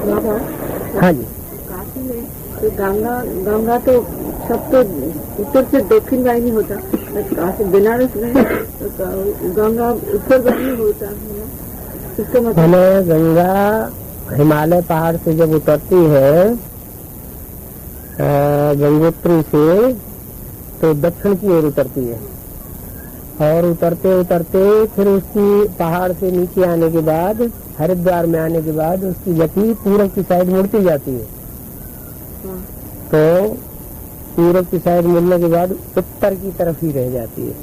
बाबा, हाँ जी। काशी में तो गंगा तो सब तो उत्तर से दक्षिण वाहिनी होता, काशी बनारस में तो गंगा उत्तर वाहिनी होता है। इसका मतलब गंगा हिमालय पहाड़ से जब उतरती है गंगोत्री से, तो दक्षिण की ओर उतरती है, और उतरते उतरते फिर उसकी पहाड़ से नीचे आने के बाद, हरिद्वार में आने के बाद उसकी गति पूरब की साइड मुड़ती जाती है। तो पूरब की साइड मुड़ने के बाद उत्तर की तरफ ही रह जाती है।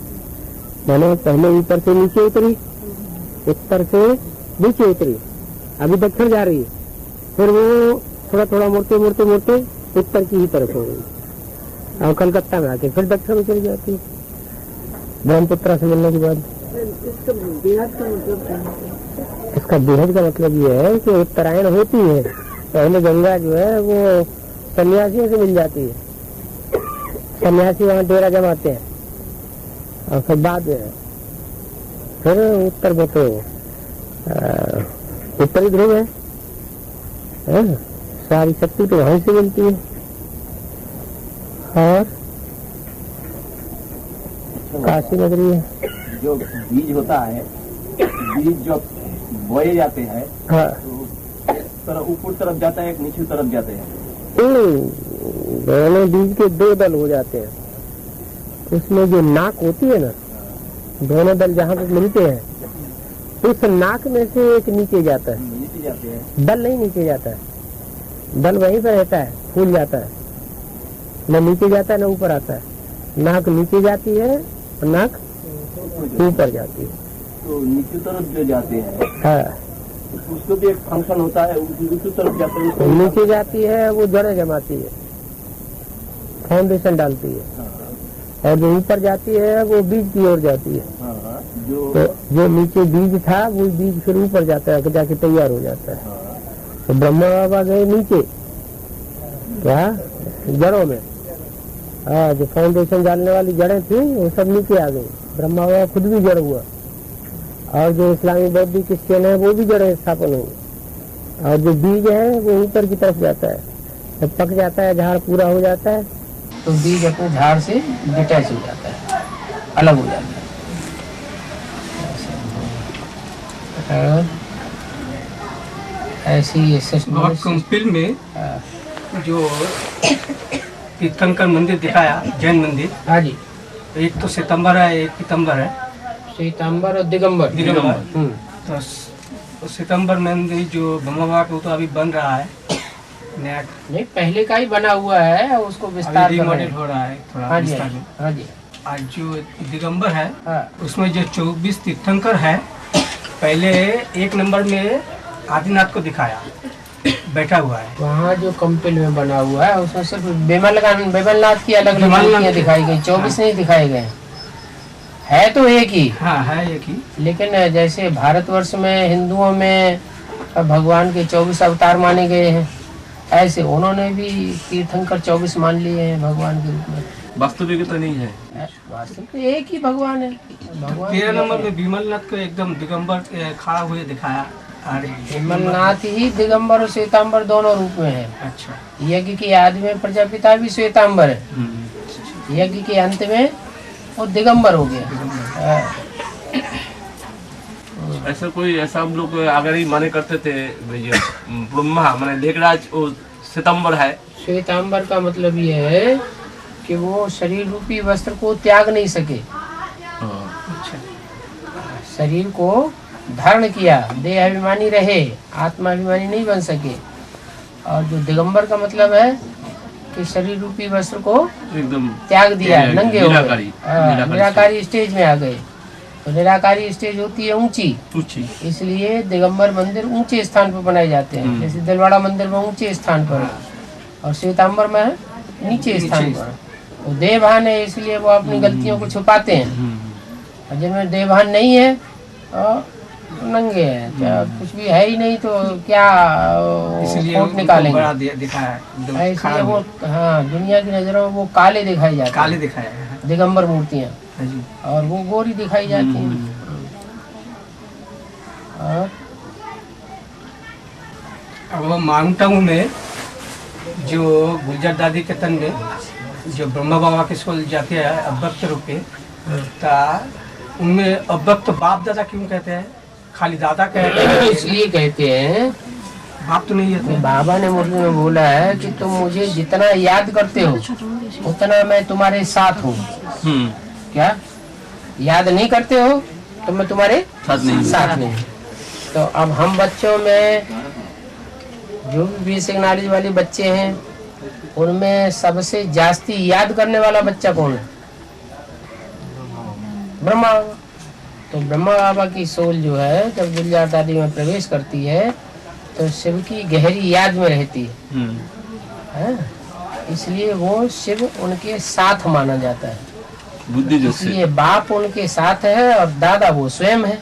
मैंने पहले ऊपर से नीचे उतरी, उत्तर से नीचे उतरी, अभी दक्षिण जा रही है, फिर वो थोड़ा थोड़ा मुड़ते मुड़ते मुड़ते उत्तर की ही तरफ हो गई, और कलकत्ता में आके फिर दक्षिण में चली जाती है ब्रह्मपुत्र से मिलने के बाद। इसका बेहद का मतलब क्या है? इसका बेहद का मतलब ये है कि उत्तरायण होती है, पहले गंगा जो है वो सन्यासियों से मिल जाती है, सन्यासी वहाँ डेरा जमाते हैं, और फिर बाद में फिर उत्तर में तो उत्तरी ध्रुव है, सारी शक्ति तो वहीं से मिलती है। और काशी नगरी है। जो बीज होता है, बीज जो बोए जाते हैं, हाँ, तो ऊपर तरफ जाता है, नीचे तरफ जाते हैं। दोनों बीज के दो दल हो जाते हैं। उसमें जो नाक होती है ना, दोनों दल जहाँ तक मिलते हैं, उस नाक में से एक नीचे जाता है, नीचे जाते हैं। दल नहीं नीचे जाता है, दल वहीं पर रहता है, फूल जाता है, न नीचे जाता है न ऊपर आता है। नाक नीचे जाती है और नाक ऊपर जाती है। तो नीचे तरफ जो जाते हैं, हाँ, उसको भी एक फंक्शन होता है, दूसरी तरफ जाते हैं। तो नीचे जाती है वो जड़ें जमाती है, फाउंडेशन डालती है, और जो ऊपर जाती है वो बीज की ओर जाती है। तो जो नीचे बीज था वो बीज फिर ऊपर जाता है, जाके तैयार हो जाता है। तो ब्रह्मा बाबा गए नीचे, क्या जड़ों में, हाँ, जो फाउंडेशन डालने वाली जड़ें थी वो सब नीचे आ गई। ब्रह्मा बाबा खुद भी जड़ हुआ, और जो इस्लामी बौद्ध क्रिश्चियन है वो भी जड़ें स्थापन हुई, और जो बीज है वो ऊपर की तरफ जाता है। जब पक जाता है, झाड़ पूरा हो जाता है, तो बीज अपने झाड़ से डिटैच हो जाता है, अलग हो जाता है। ऐसी फिल्म में जो तीर्थंकर मंदिर दिखाया, जैन मंदिर, हाँ जी, एक तो सितंबर है, एक सितंबर है, सितंबर और दिगंबर। तो सितंबर मंदिर जो ब्रह्मा बाबा का, तो अभी बन रहा है नया, नहीं पहले का ही बना हुआ है, उसको विस्तार रिमॉडल हो रहा है थोड़ा। हाँ जी, विस्तार में। हाँ जी। आज जो दिगंबर है, हाँ, उसमें जो 24 तीर्थंकर है, पहले एक नंबर में आदिनाथ को दिखाया बैठा हुआ है। वहाँ जो कंपिल में बना हुआ है उसमें सिर्फ बेमलनाथ की अलग अलग मूर्तियाँ दिखाई गई, 24 नहीं दिखाए गए। है तो एक ही, हाँ है एक ही, लेकिन जैसे भारतवर्ष में हिंदुओं में भगवान के 24 अवतार माने गए हैं, ऐसे उन्होंने भी तीर्थंकर 24 मान लिए हैं भगवान के रूप में। वास्तविक तो नहीं है, वास्तव में एक ही भगवान है। भगवान 13 नंबर में विमलनाथ को एकदम दिगंबर खड़ा हुए दिखाया। विमलनाथ ही दिगंबर और श्वेतांबर दोनों रूप में है। अच्छा, यज्ञ के आदि में प्रजापिता भी श्वेतांबर है, यज्ञ के अंत में वो दिगंबर हो गया। ऐसा कोई ऐसा हम लोग अगर ही माने करते थे, ब्रह्मा माने लेखराज वो सितंबर है। श्वेतांबर का मतलब ये है कि वो शरीर रूपी वस्त्र को त्याग नहीं सके, शरीर को धारण किया, देह अभिमानी रहे, आत्मा अभिमानी नहीं बन सके। और जो दिगंबर का मतलब है कि शरीर रूपी वस्त्र को एकदम त्याग दिया, नंगे हो गए, निराकारी स्टेज में आ गए। तो निराकारी स्टेज होती है ऊंची, इसलिए दिगंबर मंदिर ऊंचे स्थान पर बनाए जाते हैं। जैसे दिलवाड़ा मंदिर में ऊंचे स्थान पर, और श्वेतांबर में नीचे स्थान पर। तो देवभान है, इसलिए वो अपनी गलतियों को छुपाते हैं। और जिनमें देवभान नहीं है नंगे हैं, कुछ भी है ही नहीं, तो क्या फोट निकालेंगे। इसलिए वो, हाँ, दुनिया की नजरों में वो काले दिखाई जाते हैं, काले दिखाया दिगंबर मूर्तियाँ, और वो गोरी दिखाई जाती हैं। और अब माउंट आबू में जो गुजर दादी के तन में जो ब्रह्मा बाबा के स्कूल जाते हैं अव्यक्त रूप पे, ता उनमें अव्यक्त बाप दादा क्यों कहते हैं, खाली दादा कहते हैं? इसलिए कहते हैं, बाप तो नहीं है। बाबा ने मुझे में बोला है कि तुम मुझे जितना याद करते हो उतना मैं तुम्हारे साथ हूँ। क्या याद नहीं करते हो तो मैं तुम्हारे साथ नहीं। तो अब हम बच्चों में जो भी बेसिक नॉलेज वाले बच्चे हैं उनमें सबसे जास्ती याद करने वाला बच्चा कौन है? ब्रह्मा बाबा। तो ब्रह्मा बाबा की सोल जो है जब गुलजार दादी में प्रवेश करती है तो शिव की गहरी याद में रहती है, इसलिए वो शिव उनके साथ माना जाता है। बुद्धि जो से इसलिए बाप उनके साथ है और दादा वो स्वयं है।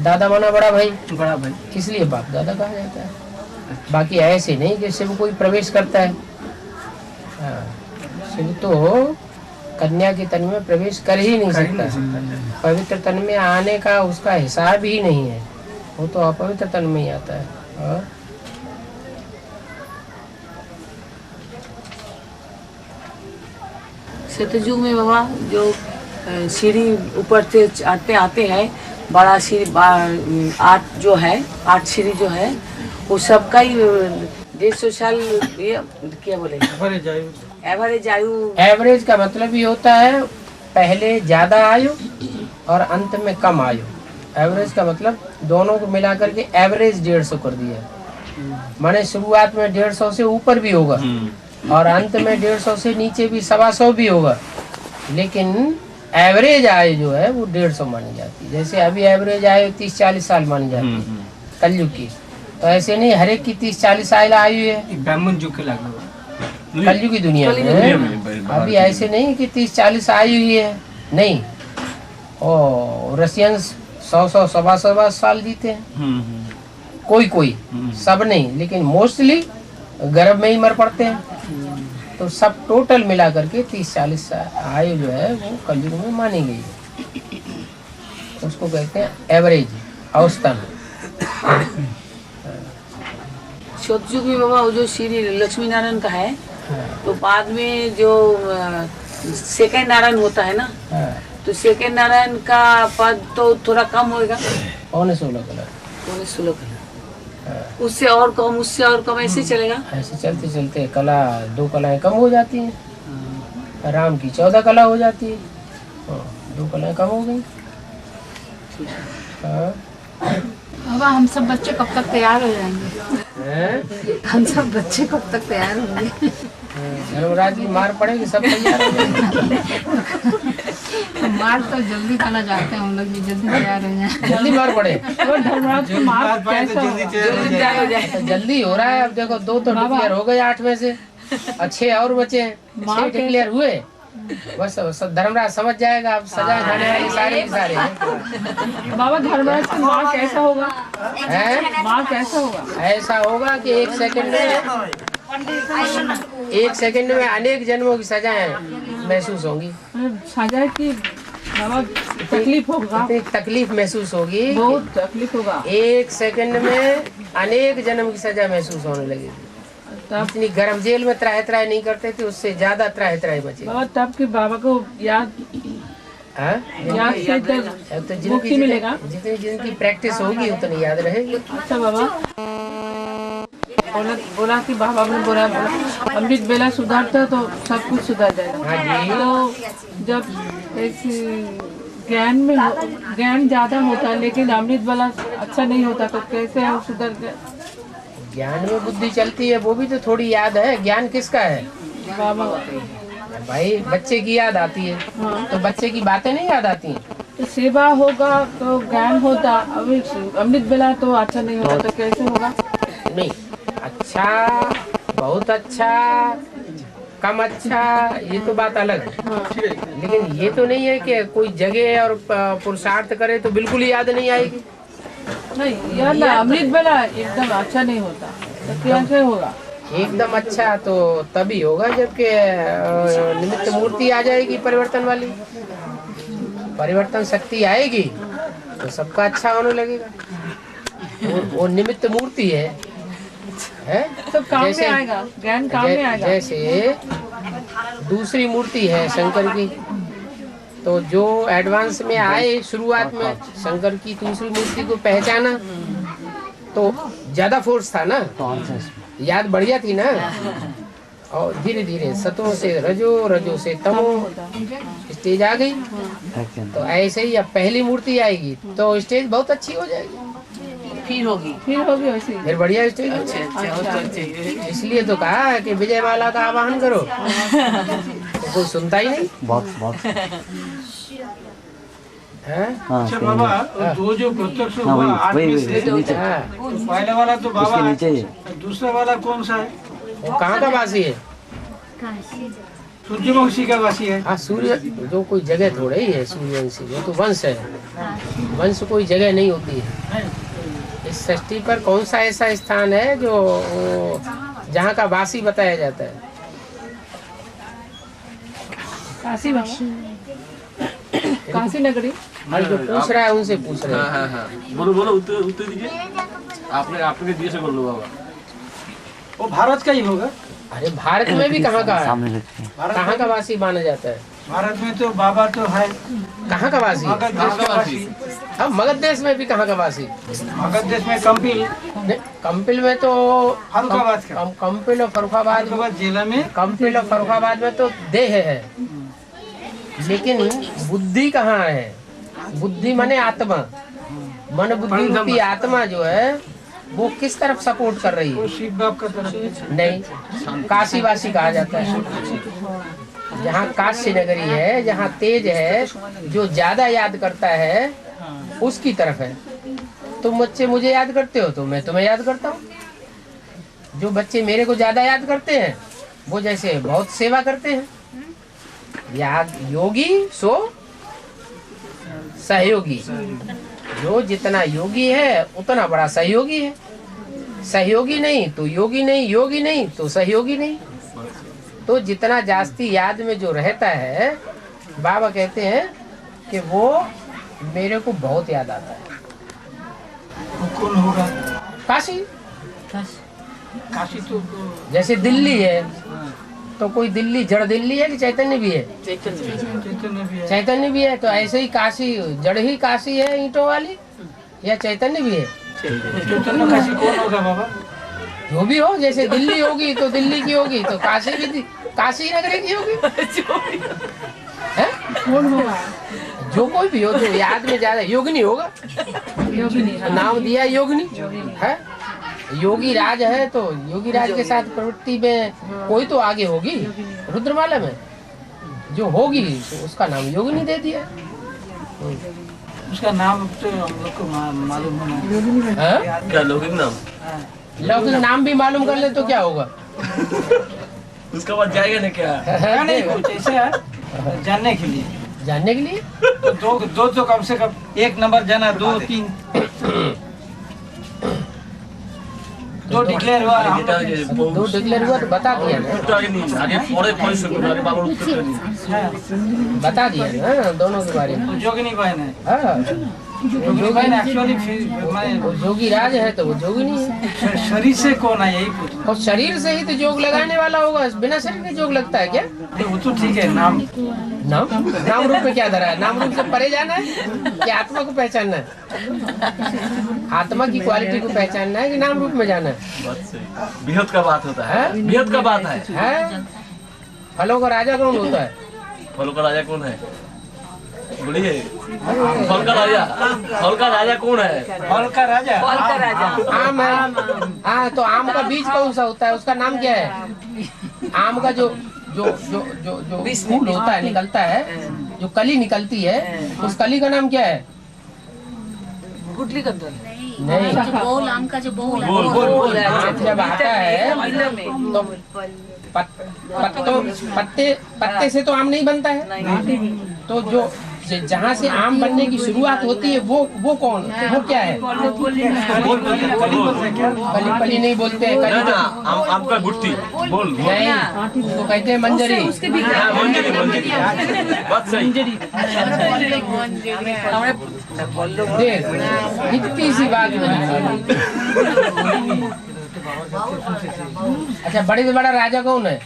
दादा माना बड़ा भाई, बड़ा भाई, इसलिए बाप दादा कहा जाता है। बाकी ऐसे नहीं कि शिव कोई प्रवेश करता है। शिव तो कन्या के तन में प्रवेश कर ही नहीं सकता। पवित्र तन में आने का उसका हिसाब ही नहीं है, वो तो अपवित्र तन में ही आता है। और सतयुग में बाबा जो सीढ़ी ऊपर से आते आते हैं, बड़ा सीढ़ी 8 जो है, 8 सीढ़ी जो है वो सबका ही 150 साल, ये क्या बोले, एवरेज आयु। एवरेज का मतलब ये होता है पहले ज्यादा आयु और अंत में कम आयु। एवरेज का मतलब दोनों को मिला करके एवरेज 150 कर दिया। माने शुरुआत में 150 से ऊपर भी होगा और अंत में 150 से नीचे भी 125 भी होगा, लेकिन एवरेज आयु जो है वो 150 मानी जाती है। जैसे अभी एवरेज आयु 30-40 साल मानी जाती है कलयुग की, तो ऐसे नहीं हर एक की 30-40 साल आयु है ब्राह्मण युग के लागू कलयुग की दुनिया में। अभी ऐसे नहीं कि 30-40 आयु ही है, नहीं। और रशियंस 100-100, 100-100 साल जीते हैं, कोई सब नहीं, लेकिन मोस्टली गर्भ में ही मर पड़ते हैं। तो सब टोटल मिला करके 30-40 आयु जो है वो कलयुग में मानी गई है। उसको कहते हैं एवरेज, औसतन। सतयुग में बाबा वो जो श्री लक्ष्मी नारायण का है, तो बाद में जो सेकंड नारायण होता है ना, तो सेकंड नारायण का पद तो थोड़ा कम होगा, 16 कलर, 16 कलर, उससे और कम, उससे और कम, ऐसे चलेगा। ऐसे चलते चलते कला 2 कलाएं कम हो जाती हैं। राम की 14 कला हो जाती है, 2 कलाएं कम हो गई। बाबा हम सब बच्चे कब तक तैयार हो जाएंगे? हम सब बच्चे कब तक तैयार होंगे? धर्मराज की मार पड़ेगी, सब तैयार हो जाएंगे। मार तो जल्दी खाना चाहते हैं हम लोग, जल्दी तैयार हो जाए। जल्दी मार पड़े, धर्मराज की मार कैसा जल्दी हो रहा है। अब देखो 2 तो डिक्लेयर हो गए 8 में से, 6 और बचे हैं। 6 डिक्लेयर हुए, बस धर्मराज समझ जाएगा अब सजा खाने वाले सारे के सारे। बाबा धर्मराज की मार कैसा होगा? मार कैसा होगा? ऐसा होगा कि 1 सेकंड में अनेक जन्मों की सजाएं महसूस होंगी। सजा की बाबा तकलीफ होगा, तकलीफ महसूस होगी, बहुत तकलीफ होगा। 1 सेकंड में अनेक जन्म की सजा महसूस होने लगेगी। इतनी गर्म जेल में त्राही नहीं करते थे, उससे ज्यादा त्राही बचे। बाबा तब के बाबा को याद से तो मुक्ति मिलेगा। जिनकी प्रैक्टिस होगी उतनी याद रहेगी। अच्छा बाबा बोला कि बाबा ने बोला अमृत बेला सुधारता तो सब कुछ सुधार जाएगा। तो जब एक ज्ञान ज्यादा होता है लेकिन अमृत बेला अच्छा नहीं होता, तो कैसे हम सुधर गए? ज्ञान में बुद्धि चलती है, वो भी तो थोड़ी याद है। ज्ञान किसका है? बाबा भाई बच्चे की याद आती है। तो बच्चे की बातें नहीं याद आती हैं। तो सेवा होगा तो ज्ञान होता, अभी अमृत बेला तो अच्छा नहीं होता, तो कैसे होगा? नहीं, अच्छा, बहुत अच्छा, कम अच्छा, ये तो बात अलग है। लेकिन ये तो नहीं है कि कोई जगह और पुरुषार्थ करे तो बिल्कुल ही याद नहीं आएगी। नहीं याद अमृत बेला एकदम अच्छा नहीं होता, तो कैसे होगा? एकदम अच्छा तो तभी होगा जबकि निमित्त मूर्ति आ जाएगी परिवर्तन वाली। परिवर्तन शक्ति आएगी तो सबका अच्छा होने लगेगा। वो निमित्त मूर्ति है, है। सब काम में आएगा, ज्ञान काम में आएगा। जैसे दूसरी मूर्ति है शंकर की, तो जो एडवांस में आए शुरुआत में शंकर की दूसरी मूर्ति को पहचाना तो ज्यादा फोर्स था ना, याद बढ़िया थी ना, और धीरे धीरे सतों से रजो, रजो से तमो स्टेज आ गई। तो ऐसे ही अब पहली मूर्ति आएगी तो स्टेज बहुत अच्छी हो जाएगी, फिर होगी वैसे, फिर बढ़िया स्टेज हो जाएगी। इसलिए तो कहा है कि विजय माला का आवाहन करो, तो कोई सुनता ही नहीं। बहुत अच्छा बाबा, दो जो प्रत्यक्ष हुआ आठ में से, पहले वाला तो बाबा नीचे, दूसरा वाला कौन सा है? वो कहाँ का वासी है? सूर्यवंशी का वासी है। हाँ, सूर्य जो कोई जगह थोड़ा ही है सूर्यवंशी, वो तो वंश है, वंश कोई जगह नहीं होती है। इस सृष्टि पर कौन सा ऐसा स्थान है जो जहाँ का वासी बताया जाता है? काशी बाबा, काशी नगरी। और जो पूछ रहा है उनसे पूछ रहे हैं। हाँ। बोलो उत्तर दीजिए, आपने दिए से बोलो बाबा। वो भारत का ही होगा। अरे भारत में भी कहाँ का है? कहाँ का वासी माना जाता है? भारत में तो बाबा तो है। कहाँ का वासी? मगध देश का वासी। अब मगध देश में भी कहाँ का वासी? मगध देश में कंपिल, कंपिल में तो फरुखाबाद का, कंपिल और फरुखाबाद जिला में, कंपिल और फरुखाबाद में तो देह है, लेकिन बुद्धि कहाँ है? बुद्धि माने आत्मा, मन बुद्धि रूपी आत्मा जो है वो किस तरफ सपोर्ट कर रही है? शिव बाप का तरफ नहीं, काशीवासी कहा जाता है। जहाँ काशी नगरी है, जहाँ तेज है, जो ज्यादा याद करता है उसकी तरफ है। तुम बच्चे मुझे याद करते हो तो मैं तुम्हें याद करता हूँ। जो बच्चे मेरे को ज्यादा याद करते हैं वो जैसे बहुत सेवा करते हैं। याद योगी सो सहयोगी, जो जितना योगी है उतना बड़ा सहयोगी है। सहयोगी नहीं तो योगी नहीं, योगी नहीं तो सहयोगी नहीं। तो जितना जास्ती याद में जो रहता है, बाबा कहते हैं कि वो मेरे को बहुत याद आता है। कौन होगा? काशी। काशी तो जैसे दिल्ली है तो कोई दिल्ली जड़ दिल्ली है कि चैतन्य भी है? चैतन्य भी है। तो ऐसे ही काशी जड़ ही काशी है ईंटों वाली, या चैतन्य भी है? चैतन्य काशी कौन होगा बाबा? जो भी हो, जैसे दिल्ली होगी तो दिल्ली की होगी, तो काशी भी काशी नगरी की होगी। कौन होगा? जो कोई भी हो, जो याद में ज्यादा योगिनी होगा। योगिनी, नाम दिया योगिनी है। योगी राज है तो योगी राज के साथ प्रवृत्ति में कोई तो आगे होगी। रुद्रमाला में जो होगी तो उसका नाम योगिनी दे दिया। उसका नाम तो हम लोग को मालूम होना है। क्या लौकिक नाम? लौकिक नाम भी मालूम कर ले तो क्या होगा? उसका बाद जाएगा ना क्या? नहीं, कुछ ऐसा है जानने के लिए। जानने के लिए तो दो तो कम से कम एक नंबर जाना, 2 3 दो डिक्लेयर हुआ। दो डिक्लेयर हुआ तो बता दिया ना, आगे बाबा उत्तर करिए। बता दिया ना दोनों के बारे में। जोगिनी बहन है। हाँ, जोगिनी बहन एक्चुअली वो जोगी राज है तो वो जोगिनी है। शरीर से कौन है यही पूछ। और शरीर से ही तो जोग लगाने वाला होगा, बिना शरीर के जोग लगता है क्या? वो तो ठीक है। नाम नाम रूप में क्या धरा है? नाम रूप से परे जाना है कि आत्मा को पहचानना है? आत्मा की क्वालिटी को पहचानना है कि नाम रूप में जाना है? बात सही। बिहद का बात होता है, बिहद का बात है। फलों का राजा कौन होता है? फलों का राजा कौन है? बोलिए। फल का राजा कौन है? फल का राजा आम है। हाँ, तो आम का बीज कौन सा होता है? उसका नाम क्या है? आम का जो जो जो जो जो फूल होता है, निकलता है, जो कली निकलती है, उस कली का नाम क्या है? गुटली का नहीं, बोल, आम का जो बोल है, बोल। आम जब आता है तो पत्ते से तो आम नहीं बनता है। तो जो जहाँ से आम बनने की शुरुआत होती है वो कौन, वो क्या है? कली पली नहीं बोलते हैं, कली तो आम का गुट्टी बोल नहीं, उसको कहते हैं मंजरी। मंजरी बात सही। देख, इतनी सी बात अच्छा, बड़े से बड़ा राजा कौन है?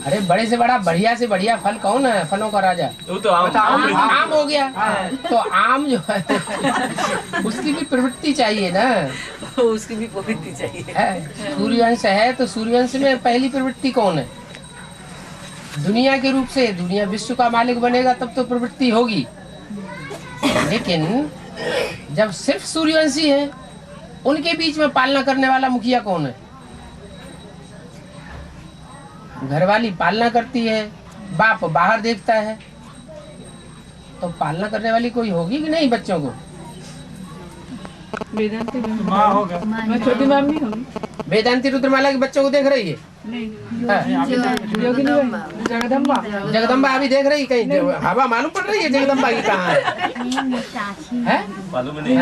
अरे बड़े से बड़ा बढ़िया से बढ़िया फल कौन है? फलों का राजा वो तो आम हो गया। तो आम जो है उसकी भी प्रवृत्ति चाहिए ना, उसकी भी प्रवृत्ति चाहिए। सूर्यवंश है तो सूर्यवंश में पहली प्रवृत्ति कौन है? दुनिया के रूप से, दुनिया विश्व का मालिक बनेगा तब तो प्रवृत्ति होगी। लेकिन जब सिर्फ सूर्यवंशी है, उनके बीच में पालना करने वाला मुखिया कौन है? घरवाली पालना करती है, बाप बाहर देखता है, तो पालना करने वाली कोई होगी कि नहीं बच्चों को? वेदांती माँ होगा। मैं छोटी मम्मी हूँ। वेदांती रुद्रमाला के बच्चों को देख रही है? योगिनी जगदम्बा जगदम्बा अभी देख रही कहीं? हवा मालूम पड़ रही है जगदम्बा की कहाँ है? मालूम नहीं।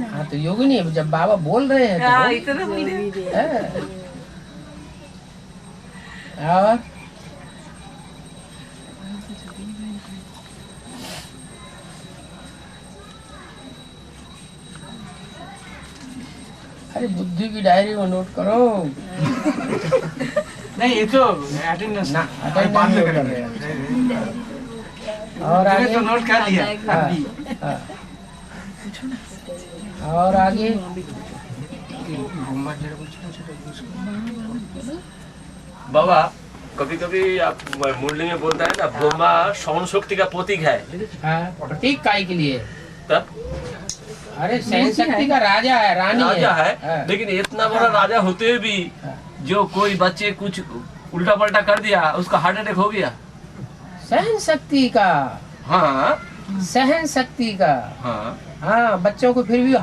हाँ तो योगिनी, जब बाबा बोल रहे हैं तो इतना बोलिए। और अरे बुद्धि की डायरी में नोट करो। नहीं, ये तो अटेंडेंस ना, बाद में अटेंडेंस करेंगे। और मैंने आगे तो नोट कर लिया। हाँ। और आगे बाबा कभी कभी आप मुरली में बोलता है ना, ब्रह्मा सौन शक्ति का प्रतीक है। प्रतीक काय के लिए? तब अरे सहन शक्ति का राजा है, रानी राजा है। है, लेकिन इतना बड़ा राजा होते हुए भी जो कोई बच्चे कुछ उल्टा पल्टा कर दिया, उसका हार्ट अटैक हो गया। सहन शक्ति का, हाँ सहन शक्ति का। हाँ हाँ, बच्चों को फिर भी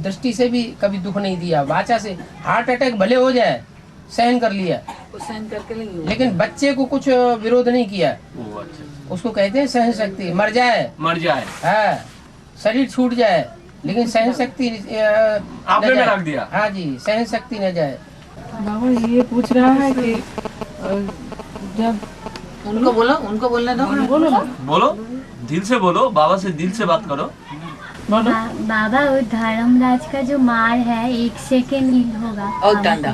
दृष्टि से भी कभी दुख नहीं दिया, वाचा से हार्ट अटैक भले हो जाए सहन कर लिया, सहन करके नहीं, लेकिन बच्चे को कुछ विरोध नहीं किया। अच्छा। उसको कहते हैं सहन शक्ति। मर जाए हाँ, शरीर छूट जाए, लेकिन सहन शक्ति आपने में रख दिया। हाँ जी, सहन शक्ति न जाए। बाबा ये पूछ रहा है कि जब उनको बोलना दो। बोलो ना, बोलो, दिल से बोलो, बाबा से दिल से बात करो। बाबा वो धर्मराज का जो मार है 1 सेकेंड होगा और डंडा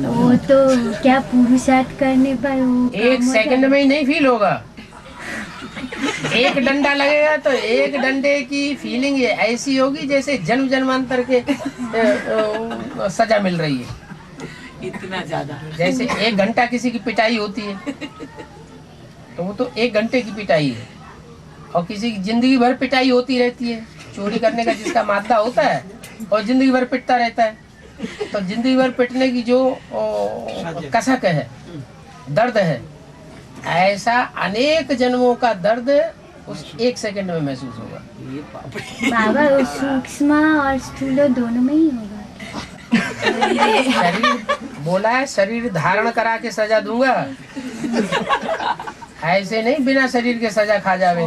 वो तो क्या पुरुषार्थ करने पर वो 1 सेकंड में ही नहीं फील होगा। एक डंडा लगेगा तो एक डंडे की फीलिंग ये ऐसी होगी जैसे जन्म जन्मांतर के सजा मिल रही है। इतना ज्यादा जैसे 1 घंटा किसी की पिटाई होती है तो वो तो 1 घंटे की पिटाई है, और किसी की जिंदगी भर पिटाई होती रहती है। चोरी करने का जिसका मादा होता है और जिंदगी भर पिटता रहता है, तो जिंदगी भर पिटने की जो कसक है, दर्द है, ऐसा अनेक जन्मों का दर्द उस 1 सेकंड में महसूस होगा। बाबा वो सूक्ष्म और स्थूल दोनों में ही होगा। शरीर बोला है, शरीर धारण करा के सजा दूंगा, ऐसे नहीं बिना शरीर के सजा खा जावे।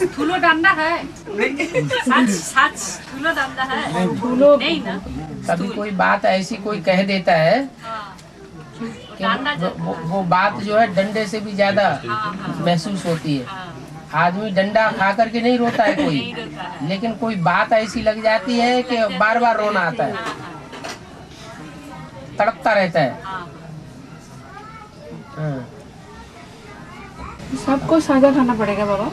ठूलो डंडा है, ठूलो डंडा है, ठूलो नहीं ना। कभी कोई बात ऐसी कोई कह देता है कि वो बात जो है डंडे से भी ज्यादा महसूस होती है। आदमी डंडा खा करके नहीं रोता है कोई, लेकिन कोई बात ऐसी लग जाती है कि बार बार रोना आता है, तड़पता रहता है। सबको सजा खाना पड़ेगा बाबा?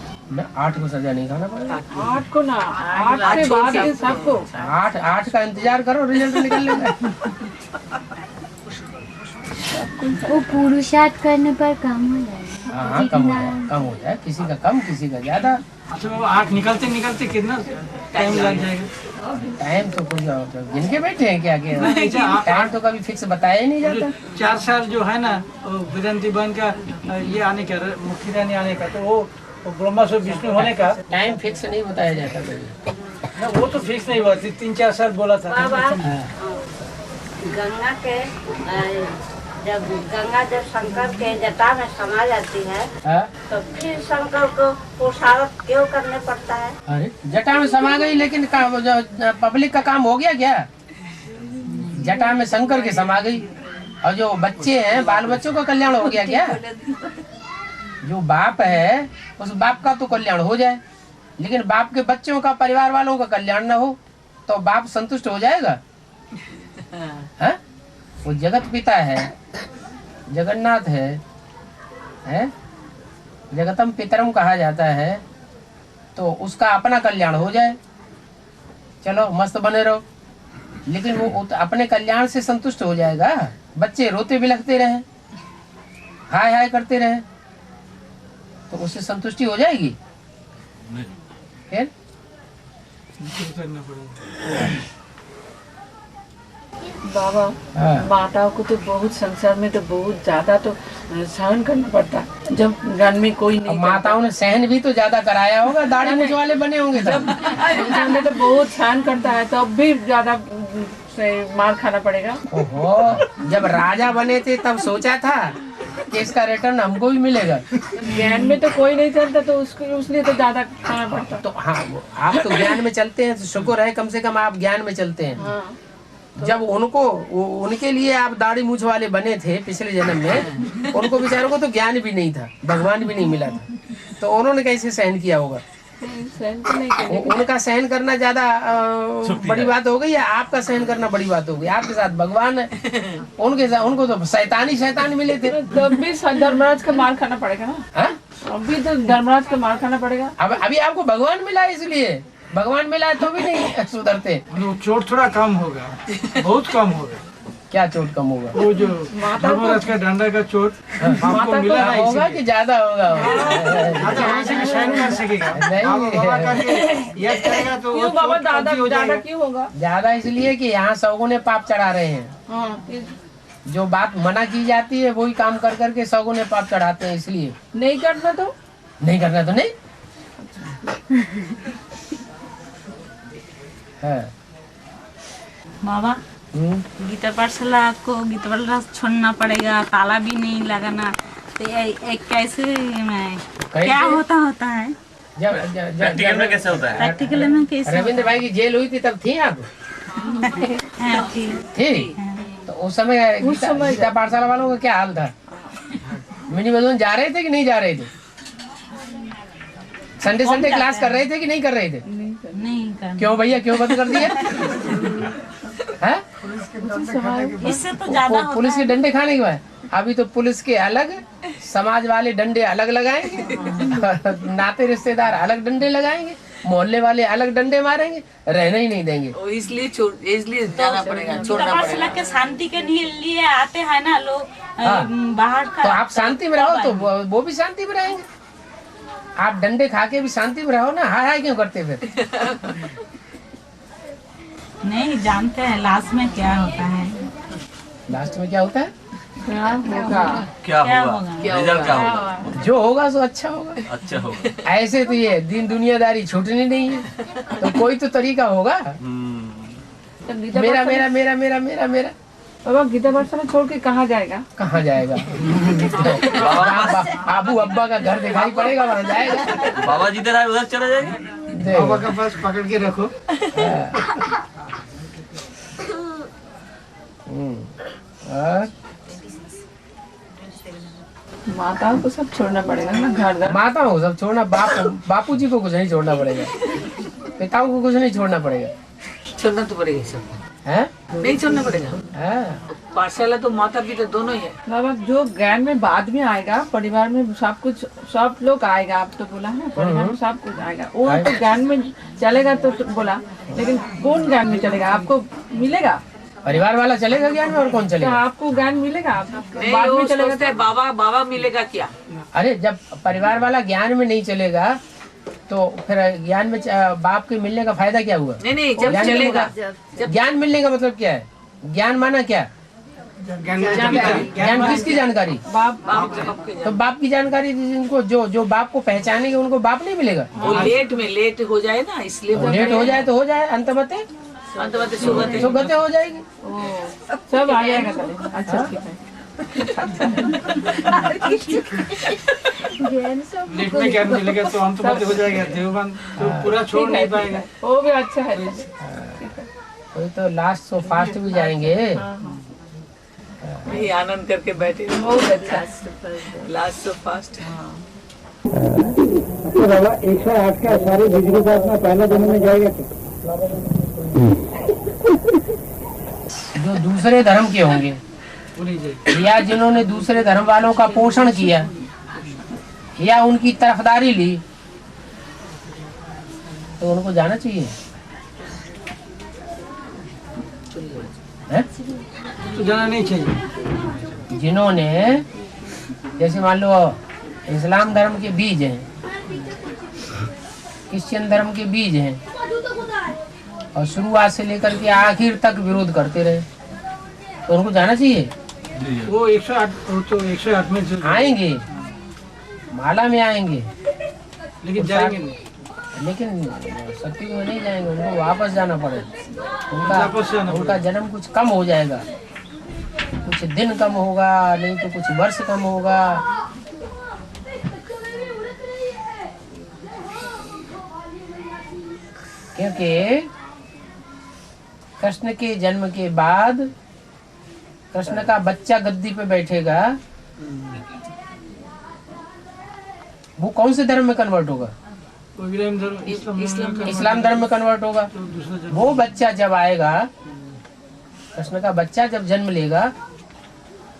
8 को सजा नहीं खाना पड़ेगा। 8 को ना, 8 के बाद के सबको 8 का इंतजार करो, रिजल्ट निकल लेगा। वो पुरुषार्थ करने पर कम हो जाएगा। हाँ, कम हो जाए, किसी का कम किसी का ज्यादा। अच्छा बाबा, 8 निकलते कितना टाइम लग जाएगा? टाइम तो कुछ जिनके बैठे हैं क्या टाइम तो कभी फिक्स बताया ही नहीं जाता। 4 साल जो है ना वेदांती बन का ये आने का, मुक्ति रानी आने का, तो वो ब्रह्मा से विष्णु होने का टाइम फिक्स नहीं बताया जाता कभी। ना, वो तो फिक्स नहीं हुआ, 3-4 साल बोला था। गंगा के जब शंकर के जटा में समा जाती है तो फिर शंकर को पुरुषार्थ क्यों करने पड़ता है? अरे जटा में समा गई, लेकिन पब्लिक का काम हो गया क्या? जटा में शंकर के समा गई, और जो बच्चे हैं बाल बच्चों का कल्याण हो गया क्या? जो बाप है उस बाप का तो कल्याण हो जाए, लेकिन बाप के बच्चों का, परिवार वालों का कल्याण न हो तो बाप संतुष्ट हो जाएगा? है? वो जगत पिता है, जगन्नाथ है, जगतम पितरम कहा जाता है, तो उसका अपना कल्याण हो जाए, चलो मस्त बने रहो। लेकिन वो अपने कल्याण से संतुष्ट हो जाएगा? बच्चे रोते बिलखते रहे, हाय हाय करते रहे, तो उससे संतुष्टि हो जाएगी? फिर बाबा, माताओं को तो बहुत संसार में तो बहुत ज्यादा तो सहन करना पड़ता है। जब घर में कोई नहीं, माताओं ने सहन भी तो ज्यादा कराया होगा, दाढ़ी मूंछ वाले बने होंगे तब। इंसान तो बहुत सहन करता है, तब भी ज्यादा मार खाना पड़ेगा। ओहो, जब राजा बने थे तब सोचा था कि इसका रिटर्न हमको भी मिलेगा। ज्ञान में तो कोई नहीं चलता, तो उसलिए तो ज्यादा खाना पड़ता। तो हाँ, आप तो ज्ञान में चलते हैं, तो शुक्र है कम से कम आप ज्ञान में चलते हैं। हाँ, जब उनके लिए आप दाढ़ी मूंछ वाले बने थे पिछले जन्म में, उनको बेचारों को तो ज्ञान भी नहीं था, भगवान भी नहीं मिला था, तो उन्होंने कैसे सहन किया होगा? सहन तो नहीं उनका सहन करना ज्यादा बड़ी बात हो गई या आपका सहन करना बड़ी बात हो गई? आपके साथ भगवान है, उनको तो शैतान मिले थे। तब भी धर्मराज का मार खाना पड़ेगा ना। अभी तो धर्मराज का मार खाना पड़ेगा। अब अभी आपको भगवान मिला है, इसलिए भगवान मिला तो भी नहीं सुधरते। चोट थोड़ा कम होगा, बहुत कम होगा। क्या चोट कम होगा? वो जो धर्मराज का डंडा का चोट आपको मिला होगा कि ज्यादा होगा? सहन कर सकेगा याद करेगा तो क्यों बाबा ज्यादा क्यों होगा? ज्यादा इसलिए कि यहाँ सौगुने ने पाप चढ़ा रहे हैं। हाँ, जो बात मना की जाती है वही काम कर करके सौगुने पाप चढ़ाते हैं, इसलिए नहीं करना तो नहीं है। बाबा, गीता पाठशाला आपको गीता पाठशाला छोड़ना पड़ेगा, ताला भी नहीं लगाना, तो कैसे क्या होता है? प्रैक्टिकल में कैसे होता है? प्रैक्टिकल में कैसे? रविंद्र भाई की जेल हुई थी तब थी आप? थी। तो उस समय गीता पाठशाला वालों का क्या हाल था? मिनी बजून जा रहे थे कि नहीं जा रहे थे? संडे क्लास कर रहे थे कि नहीं कर रहे थे? नहीं। क्यों भैया, क्यों बंद कर दिया? इससे तो ज्यादा पुलिस के डंडे खाने के बाद अभी तो पुलिस के अलग, समाज वाले डंडे अलग लगाएंगे, नाते रिश्तेदार अलग डंडे लगाएंगे, मोहल्ले वाले अलग डंडे मारेंगे, रहना ही नहीं देंगे। इसलिए जाना पड़ेगा, छोड़ना पड़ेगा। के शांति के लिए आते हैं ना लोग बाहर का, तो आप शांति में रहो तो वो भी शांति में रहेंगे। आप डंडे खा के भी शांति में रहो ना, हाय क्यों करते फिर? नहीं जानते हैं लास्ट में क्या होता है। लास्ट में क्या होता है? क्या होगा? रिजल्ट क्या होगा? जो होगा सो अच्छा होगा। ऐसे तो ये दिन दुनियादारी छूटनी नहीं है, तो कोई तो तरीका होगा। मेरा मेरा मेरा मेरा मेरा मेरा बाबा, गीता पाठशाला छोड़ के कहाँ जाएगा? आबू अब्बा का घर दिखाई पड़ेगा, वहाँ जाएगा। बाबा जिधर आए उधर चला जाएगा। बाबा का पास पकड़ के रखो। माताओं को सब छोड़ना पड़ेगा ना, घर माताओं को सब छोड़ना, बापू जी को कुछ नहीं छोड़ना पड़ेगा, पिताओं को कुछ नहीं छोड़ना पड़ेगा। छोड़ना तो पड़ेगा सब है, नहीं छोड़ना पड़ेगा। पाठशाला तो माता पिता दोनों ही है। बाबा, जो ज्ञान में बाद में आएगा, परिवार में सब कुछ, सब लोग आएगा। आप तो बोला है परिवार में सब कुछ आएगा, वो तो ज्ञान में चलेगा तो बोला, लेकिन कौन ज्ञान में चलेगा? आपको मिलेगा परिवार वाला चलेगा ज्ञान में, और कौन चलेगा? आपको ज्ञान मिलेगा, बाद में चलेगा। बाबा मिलेगा क्या? अरे जब परिवार वाला ज्ञान में नहीं चलेगा तो फिर ज्ञान में बाप के मिलने का फायदा क्या हुआ? नहीं, जब चलेगा। ज्ञान मिलने का मतलब क्या है? ज्ञान माना क्या? ज्ञान किसकी जानकारी? तो बाप की जानकारी जिनको जो बाप को पहचानेंगे उनको बाप नहीं मिलेगा। वो लेट हो जाए ना, इसलिए लेट हो जाए तो हो जाए, अंतमते सुगते हो जाएगी, सब आ जाएगा। अच्छा ठीक है। लेट में ज्ञान मिलेगा तो हम तो बात हो जाएगा, देवबंद तो पूरा छोड़ नहीं पाएगा। वो भी अच्छा है। कोई तो लास्ट सो फास्ट भी जाएंगे। नहीं, आनंद करके बैठे, बहुत अच्छा, लास्ट सो फास्ट। अच्छा बाबा 108 का सारे बिजली का अपना पहला जन्म में जाएगा क्या? जो दूसरे धर्म के होंगे या जिन्होंने दूसरे धर्म वालों का पोषण किया या उनकी तरफदारी ली तो उनको जाना चाहिए है? तो जाना नहीं चाहिए। जिन्होंने जैसे मान लो इस्लाम धर्म के बीज हैं, क्रिश्चियन धर्म के बीज हैं और शुरुआत से लेकर के आखिर तक विरोध करते रहे तो उनको जाना चाहिए। वो 108 तो 108 में आएंगे, माला में आएंगे, लेकिन जाएंगे नहीं। लेकिन सत्युग में नहीं जाएंगे, उनको वापस जाना पड़ेगा। उनका जन्म कुछ कम हो जाएगा, कुछ दिन कम होगा, नहीं तो कुछ वर्ष कम होगा। क्योंकि कृष्ण के जन्म के बाद कृष्ण का बच्चा गद्दी पे बैठेगा, वो कौन से धर्म में कन्वर्ट होगा? इस्लाम धर्म में कन्वर्ट होगा। वो बच्चा जब आएगा, कृष्ण का बच्चा जब जन्म लेगा,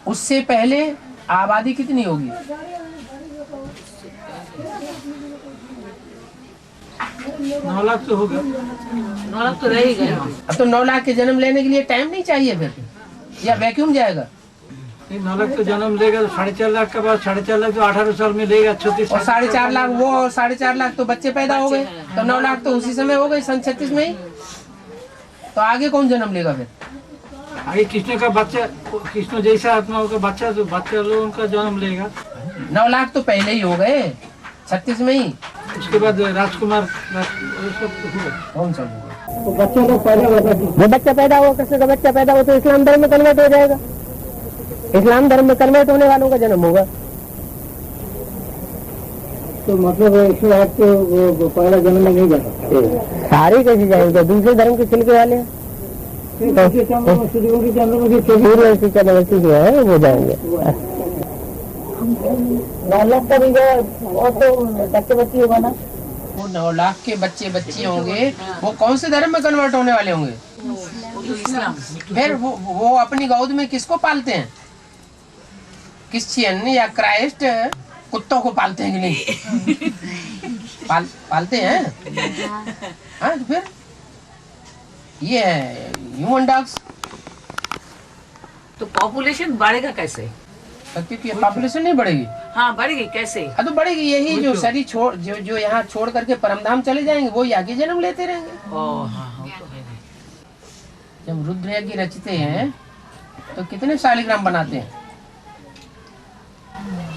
उससे पहले आबादी कितनी होगी? 9 लाख तो होगा। 9 लाख तो रहेगा। अब तो 9 लाख के जन्म लेने के लिए टाइम नहीं चाहिए फिर, या वैक्यूम जाएगा? 9 लाख तो जन्म लेगा, 4.5 लाख के बाद 4.5 लाख तो 18 साल में लेगा। 36 और 4.5 लाख वो, और 4.5 लाख तो बच्चे पैदा हो गए, तो 9 लाख तो उसी समय हो गए, सन 36 में ही। तो आगे कौन जन्म लेगा फिर? आगे कृष्ण का बच्चा, कृष्ण जैसा आत्माओं का बच्चा, तो बच्चा लोग उनका जन्म लेगा। 9 लाख तो पहले ही हो गए, 36 में ही। उसके बाद राजकुमार कौन सा होगा? तो बच्चा लोग पैदा होगा। वो बच्चा पैदा हुआ, कृष्ण का बच्चा पैदा हुआ तो इस्लाम धर्म में कन्वर्ट हो जाएगा। इस्लाम धर्म में कन्वर्ट होने वालों का जन्म होगा। तो मतलब 108 तो पहला जन्म में नहीं जा सकता। सारे कैसे जाएंगे? दूसरे धर्म के छिलके वाले चंद्रवंशी जो है वो जाएंगे। 9 लाख का भी वो तो बच्चे होगा ना। वो 9 लाख के बच्चे होंगे, वो कौन से धर्म में कन्वर्ट होने वाले होंगे? फिर वो अपनी गोद में किसको पालते हैं? क्रिश्चियन या क्राइस्ट कुत्तों को पालते हैं कि नहीं? पालते हैं। हाँ, तो फिर ये है ह्यूमन डॉग्स। तो पॉपुलेशन बढ़ेगा कैसे? क्योंकि पॉपुलेशन नहीं बढ़ेगी। हाँ, बढ़ेगी कैसे? हाँ, तो बढ़ेगी यही जो शरीर छोड़ जो यहाँ छोड़ करके परमधाम चले जाएंगे, वो आगे जन्म लेते रहेंगे। जब रुद्र यज्ञ रचते हैं तो कितने शालिग्राम बनाते हैं?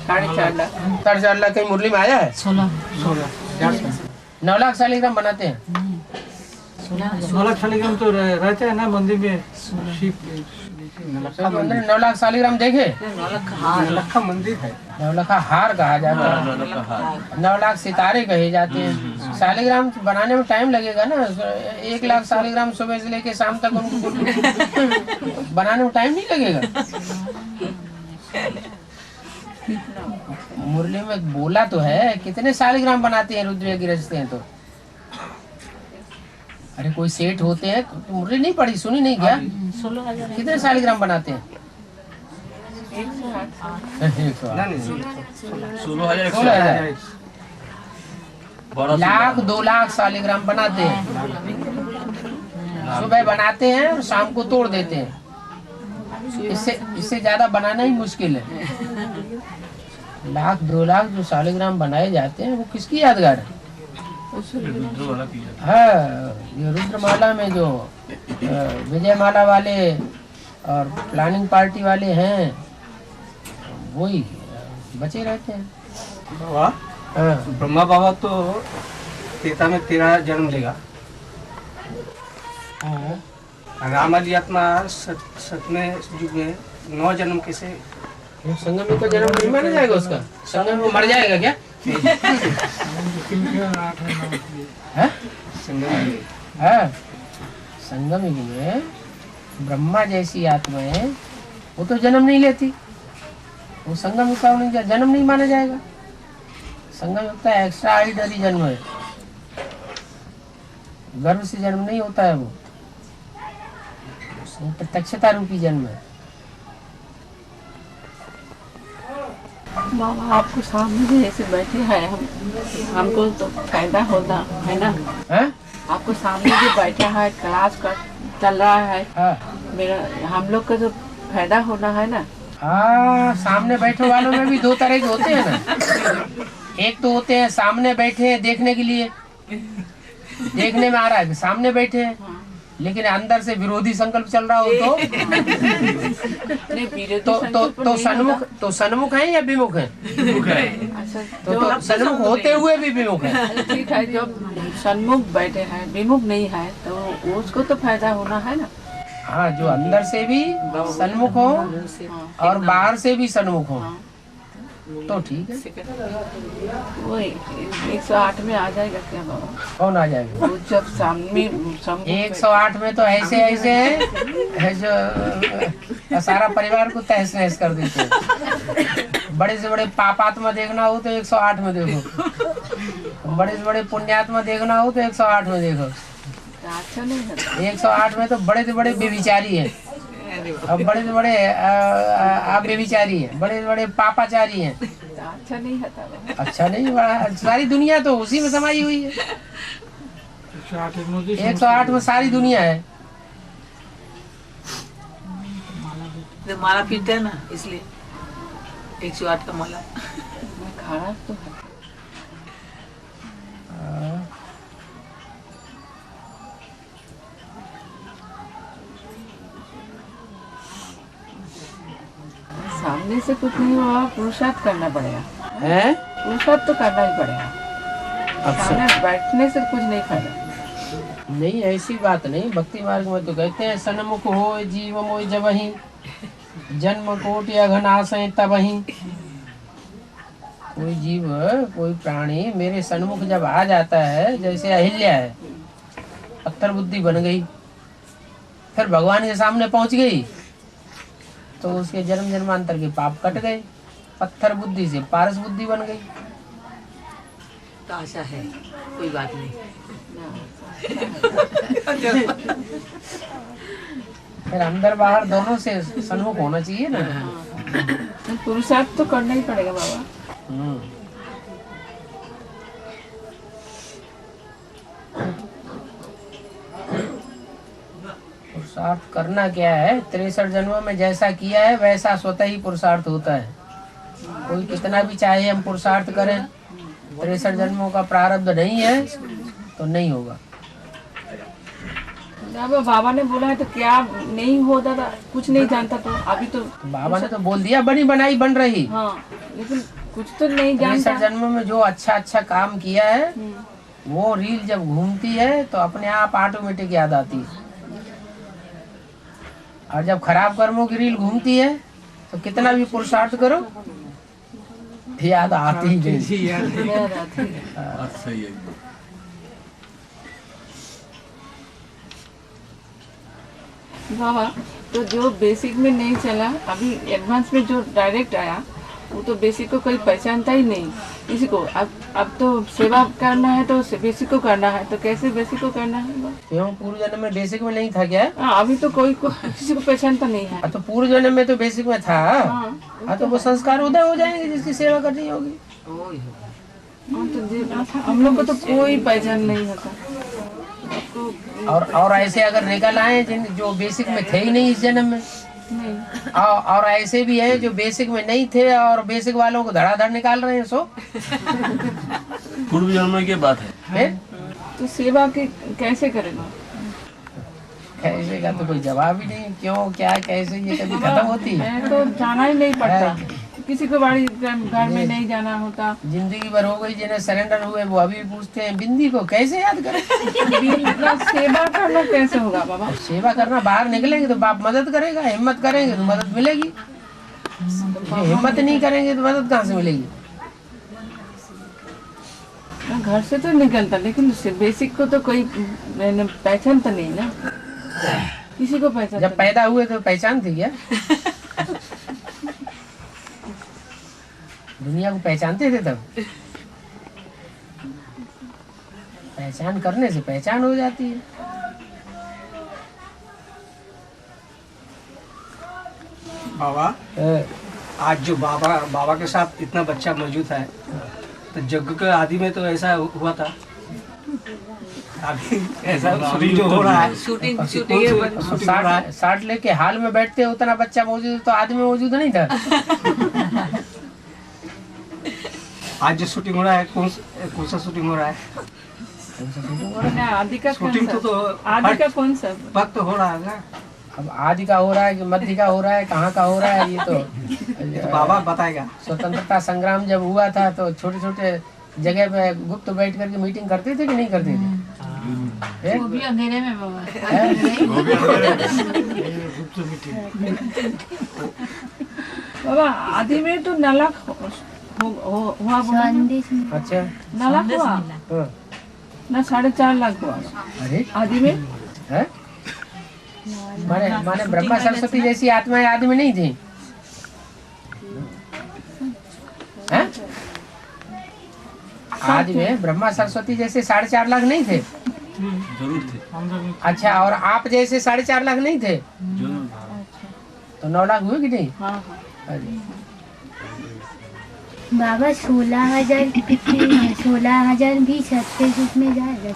4.5 लाख। 4.5 लाख कहीं मुरली में आया है? 16। 9 लाख शालिग्राम बनाते हैं। 9 लाख शालिग्राम तो रहते हैं ना मंदिर में। 9 लाख शालिग्राम देखे? 9 लाख का मंदिर है। 9 लाख का हार कहा जाता है, 9 लाख सितारे कहे जाते हैं। शालिग्राम बनाने में टाइम लगेगा ना। 1 लाख शालिग्राम सुबह से लेके शाम तक उनको बनाने में टाइम नहीं लगेगा। मुरली में बोला तो है कितने शालिग्राम बनाते हैं रुद्र यज्ञ रचते हैं तो। अरे कोई सेठ होते हैं तो मुरली नहीं पढ़ी, सुनी नहीं क्या? 16,000 कितने शालिग्राम बनाते हैं? 16,000 लाख 2 लाख शालिग्राम बनाते हैं। सुबह बनाते हैं और शाम को तोड़ देते हैं। इससे ज्यादा बनाना ही मुश्किल है। 1 लाख 2 लाख जो शालिग्राम बनाए जाते हैं वो किसकी यादगार है? हाँ, ये रुद्रमाला में जो विजयमाला वाले और प्लानिंग पार्टी वाले हैं वही बचे रहते हैं। ब्रह्मा बाबा तो त्रेता में 13 जन्म लेगा। राम आदि आत्मा सतवें युग में 9 जन्म कैसे? संगम का जन्म नहीं माना जाएगा उसका? संगम में मर जाएगा क्या? संगम युग में ब्रह्मा जैसी आत्माएं वो तो जन्म नहीं लेती, वो संगम का जन्म नहीं माना जाएगा। संगम युक्त है, एक्स्ट्रा ऑर्डिनरी जन्म है, गर्भ से जन्म नहीं होता है, वो प्रत्यक्षता रूपी जन्म है। बाबा आपको सामने भी ऐसे बैठे हैं, हमको तो फायदा होता है ना है? आपको सामने भी बैठा है, क्लास कर चल रहा है, मेरा हम लोग का जो फायदा होना है ना। हाँ, सामने बैठे वालों में भी दो तरह के होते हैं ना। एक तो होते हैं सामने बैठे हैं देखने के लिए, देखने में आ रहा है कि सामने बैठे हैं, लेकिन अंदर से विरोधी संकल्प चल रहा हो तो सन्मुख है या विमुख है? तो सन्मुख होते हुए भी विमुख है। ठीक है, जब सन्मुख बैठे हैं विमुख नहीं है तो उसको तो फायदा होना है ना। हाँ, जो अंदर से भी सन्मुख हो और बाहर से भी सन्मुख हो तो ठीक है। वो 108 में आ जाएगा क्या बाबा? कौन आ जाएगा? वो जब सामने 108 में तो ऐसे है जो सारा परिवार को तहस नहस कर देते हैं। बड़े से बड़े पापात्मा देखना हो तो 108 में देखो, बड़े से बड़े पुण्यात्मा देखना हो तो 108 में देखो। अच्छा नहीं है 108 में तो बड़े से बड़े बेविचारी है, अब बड़े से बड़े आप बेविचारी है, बड़े से बड़े पापाचारी हैं। अच्छा नहीं है, अच्छा नहीं, सारी दुनिया तो उसी में समाई हुई है। 108 में सारी दुनिया है। माला पीते हैं ना, इसलिए 108 का माला खाना तो है। सामने से कुछ नहीं हुआ, पुरुषार्थ करना पड़ेगा। पुरुषार्थ तो करना ही पड़ेगा, सामने बैठने से कुछ नहीं फायदा। नहीं, ऐसी बात नहीं। भक्ति मार्ग में तो कहते हैं सन्मुख हो जीव मोय जबहि, जन्म कोटि अघन आसय तबहि। कोई जीव कोई प्राणी मेरे सन्मुख जब आ जाता है, जैसे अहिल्या है, पत्थर बुद्धि बन गई, फिर भगवान के सामने पहुंच गई तो उसके जन्म जन्मांतर के पाप कट गए, पत्थर बुद्धि से पारस बुद्धि बन गई। तो आशा है, कोई बात नहीं। फिर अंदर बाहर दोनों से सन्मुख होना चाहिए ना। पुरुषार्थ तो करना ही पड़ेगा बाबा। पुरुषार्थ करना क्या है? 63 जन्मों में जैसा किया है वैसा स्वतः ही पुरुषार्थ होता है। कोई कितना भी चाहे हम पुरुषार्थ करें, 63 जन्मों का प्रारब्ध नहीं है तो नहीं होगा। बाबा ने बोला है तो क्या नहीं होता था, कुछ नहीं जानता तो अभी तो बाबा ने तो बोल दिया बनी बनाई बन रही। हाँ, लेकिन कुछ तो नहीं जानता। 63 जन्मों में जो अच्छा अच्छा काम किया है वो रील जब घूमती है तो अपने आप ऑटोमेटिक याद आती है, और जब खराब कर्मों की रील घूमती है तो कितना भी पुरुषार्थ करो याद आती ही नहीं। सही है। बाबा तो जो बेसिक में नहीं चला, अभी एडवांस में जो डायरेक्ट आया वो तो बेसिक को कोई पहचानता ही नहीं किसी को। अब तो सेवा करना है तो बेसिक को करना है, तो कैसे बेसिक को करना है? क्यों, पूर्व जन्म में बेसिक में नहीं था क्या? अभी तो कोई किसी को पहचानता नहीं है। तो पूर्व जन्म में तो बेसिक में था। तो वो संस्कार उदय हो जाएंगे जिसकी सेवा करनी होगी। हम लोग को तो कोई पहचान नहीं होता। और ऐसे अगर निकल आए जिन जो बेसिक में थे ही नहीं इस जन्म में, और ऐसे भी है जो बेसिक में नहीं थे और बेसिक वालों को धड़ाधड़ निकाल रहे हैं। सो पूर्व जन्म की बात है। तो सेवा के कैसे करेगा? कैसे का तो कोई जवाब ही नहीं। क्यों, क्या, कैसे, ये कभी खत्म होती है? तो जाना ही नहीं पड़ता, किसी को बड़ी घर में नहीं जाना होता। जिंदगी भर हो गई जिन्हें सरेंडर हुए वो अभी पूछते हैं बिंदी को कैसे याद करें। सेवा करना कैसे होगा बाबा? सेवा करना, बाहर निकलेंगे तो बाप मदद करेगा, हिम्मत करेंगे तो मदद मिलेगी, हिम्मत नहीं करेंगे तो मदद कहाँ से मिलेगी? घर से तो निकलता, लेकिन बेसिक को तो कोई पहचान तो नहीं ना, किसी को पहचान। जब पैदा हुए तो पहचान थी क्या? दुनिया को पहचानते थे तब? पहचान करने से पहचान हो जाती है। बाबा आज जो बाबा के साथ इतना बच्चा मौजूद है, तो जग के आदि में तो ऐसा हुआ था, अभी ऐसा शूटिंग जो हो रहा है, शूटिंग साठ लेके हाल में बैठते उतना बच्चा मौजूद, तो आदमी मौजूद नहीं था। आज जो शूटिंग हो रहा है, कौन सा शूटिंग हो रहा है? आदि का शूटिंग तो आदि का कौन सा वक्त हो रहा है ना? अब आदि का हो रहा है कि मध्य का हो रहा है, कहाँ का हो रहा है, ये तो बाबा बताएगा। स्वतंत्रता संग्राम जब हुआ था तो छोटे छोटे जगह पे गुप्त बैठ करके मीटिंग करते थे कि नहीं करते थे? वो भी अंधेरे में बाबा। बाबा आदि में तो नलक हुआ। अच्छा, नलक हुआ ना 4.5 लाख हुआ। अरे आदि में है माने ब्रह्मा सरस्वती जैसी आत्माएं आदि में नहीं थी? हैं? आदि में ब्रह्मा सरस्वती जैसे 4.5 लाख नहीं थे? जरूर थे। अच्छा, और आप जैसे 4.5 लाख नहीं थे? तो 9 लाख हुए कि नहीं? बाबा 16,000 भी सत्ययुग में जाएगा।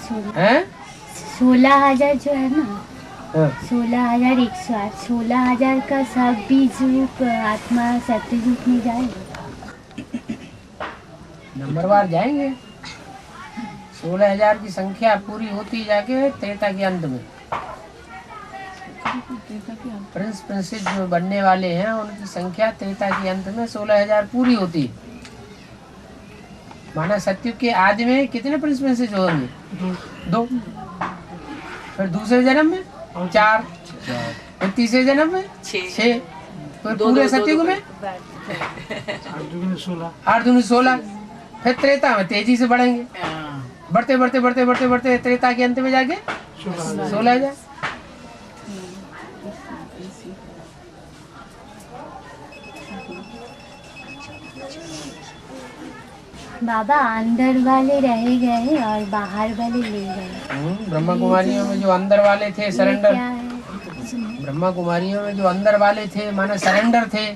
16,000 जो है ना, 16,108, 16,000 का सब बीज रूप आत्मा सत्ययुग में जाएगा। नंबरवार जाएंगे। 16,000 की संख्या पूरी होती जाके त्रेता के अंत में प्रिंस प्रिंसेस जो बनने वाले हैं उनकी संख्या त्रेता के अंत में 16,000 पूरी होती है। माना सत्युग के आदि में कितने प्रिंस प्रिंसेस होंगे? 2। फिर दूसरे जन्म में 4, फिर तीसरे जन्म में 6, फिर पूरे सत्युग में 8 दूनी 16। फिर त्रेता में तेजी से बढ़ेंगे, बढ़ते बढ़ते बढ़ते बढ़ते बढ़ते त्रेता के अंत में जाके 16,000। बाबा अंदर वाले रह गए और बाहर वाले ले गए। ब्रह्मा कुमारियों में जो अंदर वाले थे सरेंडर, ब्रह्मा कुमारियों में जो अंदर वाले थे माने सरेंडर थे,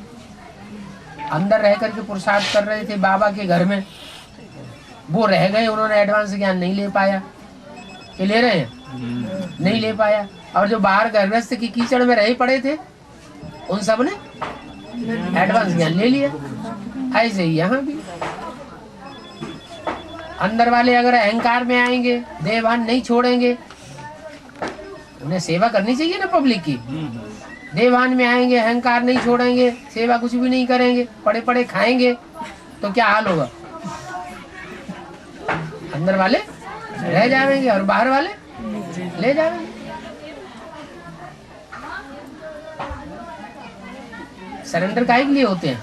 अंदर रह करके पुरुषार्थ कर रहे थे बाबा के घर में, वो रह गए। उन्होंने एडवांस ज्ञान नहीं ले पाया। ये ले रहे हैं? नहीं ले पाया। और जो बाहर गर्भस्थ की कीचड़ में रहे पड़े थे उन सब ने एडवांस ज्ञान ले लिया। ऐसे ही यहाँ भी अंदर वाले अगर अहंकार में आएंगे, देहभान नहीं छोड़ेंगे, उन्हें सेवा करनी चाहिए ना पब्लिक की। देहभान में आएंगे, अहंकार नहीं छोड़ेंगे, सेवा कुछ भी नहीं करेंगे, पड़े पड़े खाएंगे, तो क्या हाल होगा? अंदर वाले रह जाएंगे और बाहर वाले ले जाएंगे। सरेंडर काहे के लिए होते हैं?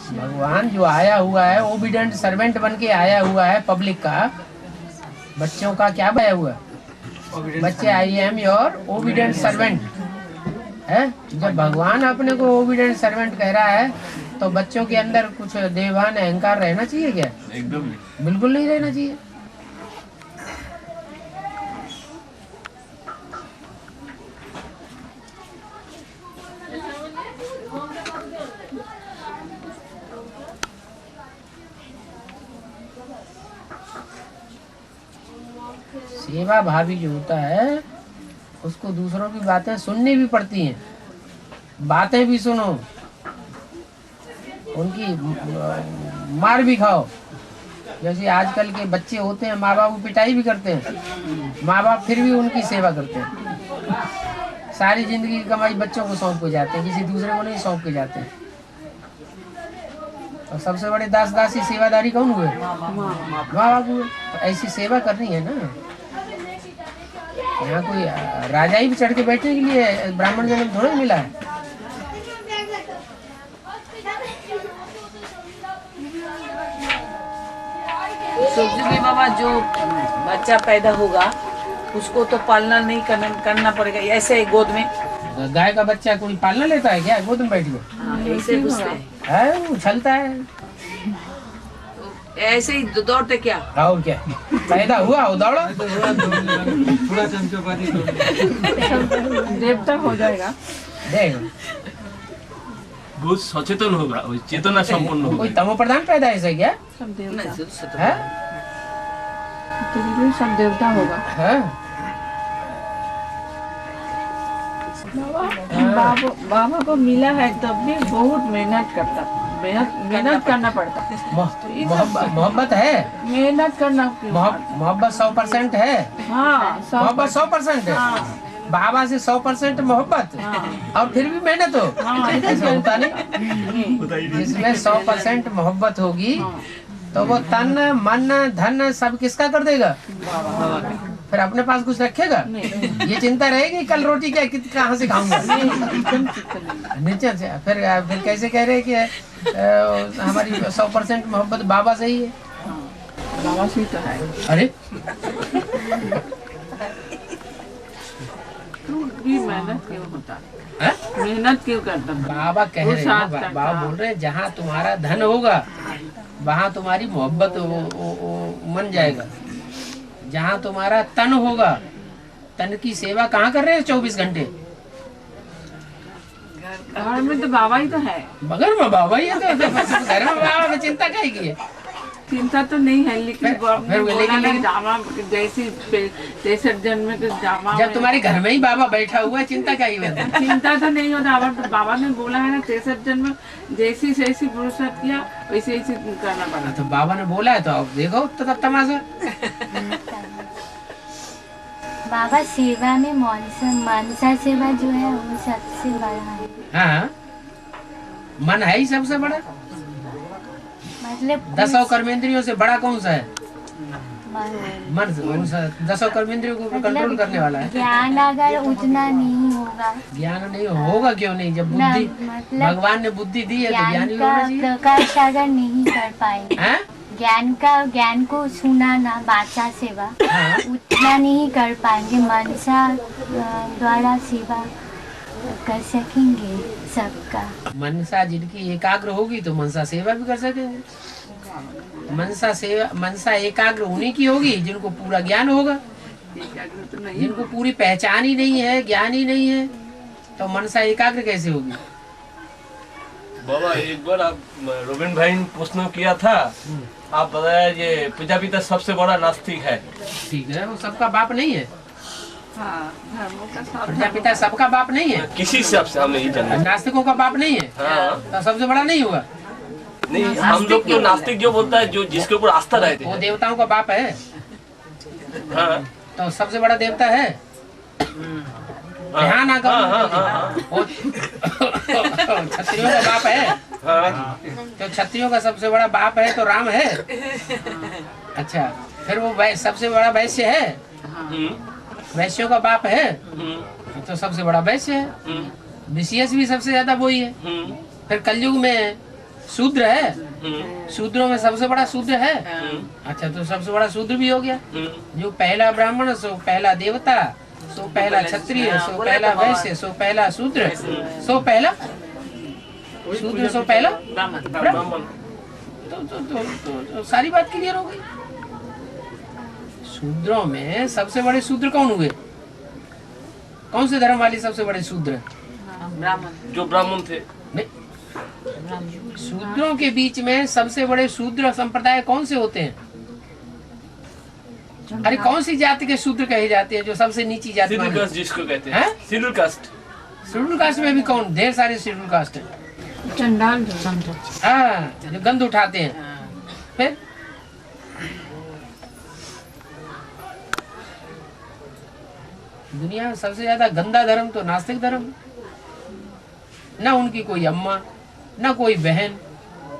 भगवान जो आया हुआ है ओबीडेंट सर्वेंट बन के आया हुआ है पब्लिक का, बच्चों का क्या बनाया हुआ है? बच्चे I am your obedient servant है। जब भगवान अपने को ओबीडेंट सर्वेंट कह रहा है तो बच्चों के अंदर कुछ देवान अहंकार रहना चाहिए क्या? एकदम बिल्कुल नहीं रहना चाहिए। सेवा भावी जो होता है उसको दूसरों की बातें सुननी भी पड़ती हैं, बातें भी सुनो, उनकी मार भी खाओ। जैसे आजकल के बच्चे होते हैं, माँ बाप को पिटाई भी करते हैं, माँ बाप फिर भी उनकी सेवा करते हैं। सारी जिंदगी की कमाई बच्चों को सौंप के जाते हैं, किसी दूसरे को नहीं सौंप के जाते हैं। और सबसे बड़े दास दासी सेवादारी कौन हुए? माँ बाप हुए। तो ऐसी सेवा करनी है ना। यहाँ कोई राजा ही भी चढ़ के बैठने के लिए ब्राह्मण जन्म थोड़ा मिला है। सोचिए बाबा, जो बच्चा पैदा होगा उसको तो पालना नहीं करना पड़ेगा, ऐसे गोद में। गाय का बच्चा कोई पालना लेता है क्या गोद में बैठ के? ऐसे घुसते हैं, वो उछलता है। ऐसे ही दौड़ते क्या? और क्या पैदा हुआ हो दौड़ो। थोड़ा चमचपाती देवता हो जाएगा। देख बहुत सचेतन होगा, चेतना संपन्न होगा। कोई तमो प्रधान पैदा ऐसा क्या सब देवता है? तो बिल्कुल सब देवता होगा। बाबा को मिला है तब भी बहुत मेहनत करना पड़ता। मोहब्बत है, मेहनत करना। मोहब्बत 100% है। हाँ, मोहब्बत 100% है। बाबा से 100% मोहब्बत और फिर भी मेहनत हो, ऐसा होता नहीं। जिसमें 100% मोहब्बत होगी तो वो तन मन धन सब किसका कर देगा? फिर अपने पास कुछ रखेगा? ये चिंता रहेगी कल रोटी क्या कहाँ से खाऊंगा? नीचे से फिर कैसे कह रहे कि हमारी 100% मोहब्बत बाबा से ही है? बाबा से ही तो है। अरे भी मेहनत क्यों होता है? मेहनत क्यों करता? बाबा कह रहे हैं, बाबा बोल रहे हैं जहाँ तुम्हारा धन होगा वहाँ तुम्हारी मोहब्बत मन जाएगा। जहाँ तुम्हारा तन होगा, तन की सेवा कहाँ कर रहे हैं 24 घंटे? घर में तो बाबा ही तो है। बगल में बाबा ही है तो घर में बाबा की चिंता क्या की है? चिंता तो नहीं है, लेकिन जामा जैसी 63 जन्म में जामा। जब तुम्हारे घर में ही बाबा बैठा हुआ है चिंता क्या ही है? चिंता तो नहीं होता। बाबा ने बोला है ना 63 जन्म जैसी पुरुषार्थ किया वैसे करना पड़ा। तो बाबा ने बोला है तो अब देखो तो तब तमाशा। बाबा सेवा में मनसा सेवा जो है वो सबसे बड़ा है। हाँ, मन है ही सबसे बड़ा। मतलब 10 कर्मेंद्रियों से बड़ा कौन सा है? मन। 10 कर्मेंद्रियों को कंट्रोल करने वाला है। ज्ञान अगर उतना नहीं होगा, ज्ञान नहीं होगा क्यों नहीं? जब बुद्धि भगवान ने बुद्धि दी है तो ज्ञान का प्रकाश अगर नहीं कर पाएंगे, ज्ञान को सुनाना वाचा सेवा उतना नहीं कर पाएंगे, मनसा द्वारा सेवा कर सकेंगे सबका। मनसा जिनकी एकाग्र होगी तो मनसा सेवा भी कर सकेंगे। मनसा एकाग्र उन्हीं की होगी जिनको पूरा ज्ञान होगा। जिनको पूरी पहचान ही नहीं है, ज्ञान ही नहीं है, तो मनसा एकाग्र कैसे होगी? बाबा एक बार आप रोबिन भाई ने प्रश्न किया था, आप बताया ये प्रजापिता सबसे बड़ा नास्तिक है। ठीक है, वो सबका बाप नहीं है। प्रजापिता सबका बाप नहीं है, किसी हिसाब से हमने जाना। नास्तिकों का बाप नहीं है तो सबसे बड़ा नहीं होगा। नहीं, हम लोग तो नास्तिक जो बोलता है, जो जिसके ऊपर आस्था रहती है, वो देवताओं का बाप है। तो सबसे बड़ा देवता है। ध्यान ना करो, क्षत्रियों का बाप है। तो क्षत्रियों का सबसे बड़ा बाप है तो राम है। अच्छा, फिर वो सबसे बड़ा वैश्य है। वैश्यों का बाप है तो सबसे बड़ा वैश्य है। विशेष भी सबसे ज्यादा वही है। फिर कलयुग में शूद्र है, शूद्रों में सबसे बड़ा शूद्र है। अच्छा, तो सबसे बड़ा शूद्र भी हो गया। जो पहला ब्राह्मण, सो पहला देवता, सो पहला क्षत्रिय, सो पहला वैश्य, सो पहला शूद्र, सो पहला शूद्र, सो पहला ब्राह्मण। तो सारी बात क्लियर हो गई। शूद्रों में सबसे बड़े शूद्र कौन हुए? कौन से धर्म वाले सबसे बड़े शूद्र? ब्राह्मण। जो ब्राह्मण थे। शूद्रों के बीच में सबसे बड़े शूद्र संप्रदाय कौन से होते हैं? अरे कौन सी जाति के शूद्र कहे जाते हैं जो सबसे नीची जाति? शेड्यूल कास्ट जिसको कहते हैं। Schedule caste. शेड्यूल कास्ट में भी कौन? ढेर सारे शेड्यूल कास्ट है। चंडाल। हाँ, जो गंध उठाते हैं। फिर दुनिया में सबसे ज्यादा गंदा धर्म तो नास्तिक धर्म। न उनकी कोई अम्मा, न कोई बहन,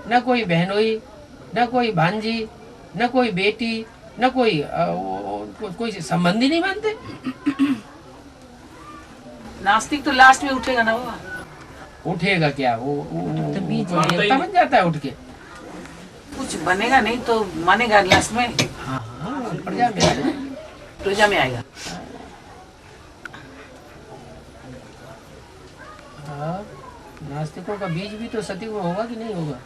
न कोई बहनोई, न कोई भांजी, न कोई बेटी, न कोई संबंधी नहीं मानते। नास्तिक तो लास्ट में उठेगा ना वो। उठेगा क्या? वो देवता बन जाता है उठ के। कुछ बनेगा नहीं तो मानेगा लास्ट में। हाँ, प्रजा में आएगा। नास्तिकों का बीज भी तो सतयुग में होगा कि नहीं होगा?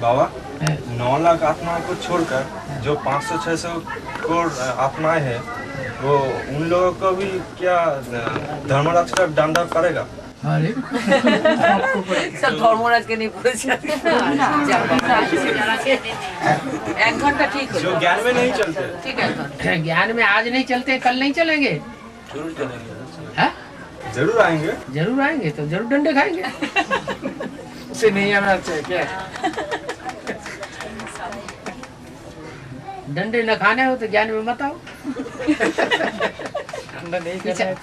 बाबा 9 लाख आत्माओं को छोड़कर जो 500-600 करोड़ आत्माएं हैं वो उन लोगों को भी क्या धर्मराज का डंडा पड़ेगा? सब धर्मराज के नहीं पूरे 1 घंटा ठीक है। जो ज्ञान में नहीं चलते, ठीक है, ज्ञान में आज नहीं चलते कल नहीं चलेंगे। जरूर चलेंगे। है? जरूर आएंगे। जरूर आएंगे तो जरूर डंडे खाएंगे। उसे नहीं आना चाहिए क्या? डंडे न खाने हो तो ज्ञान में मत आओ।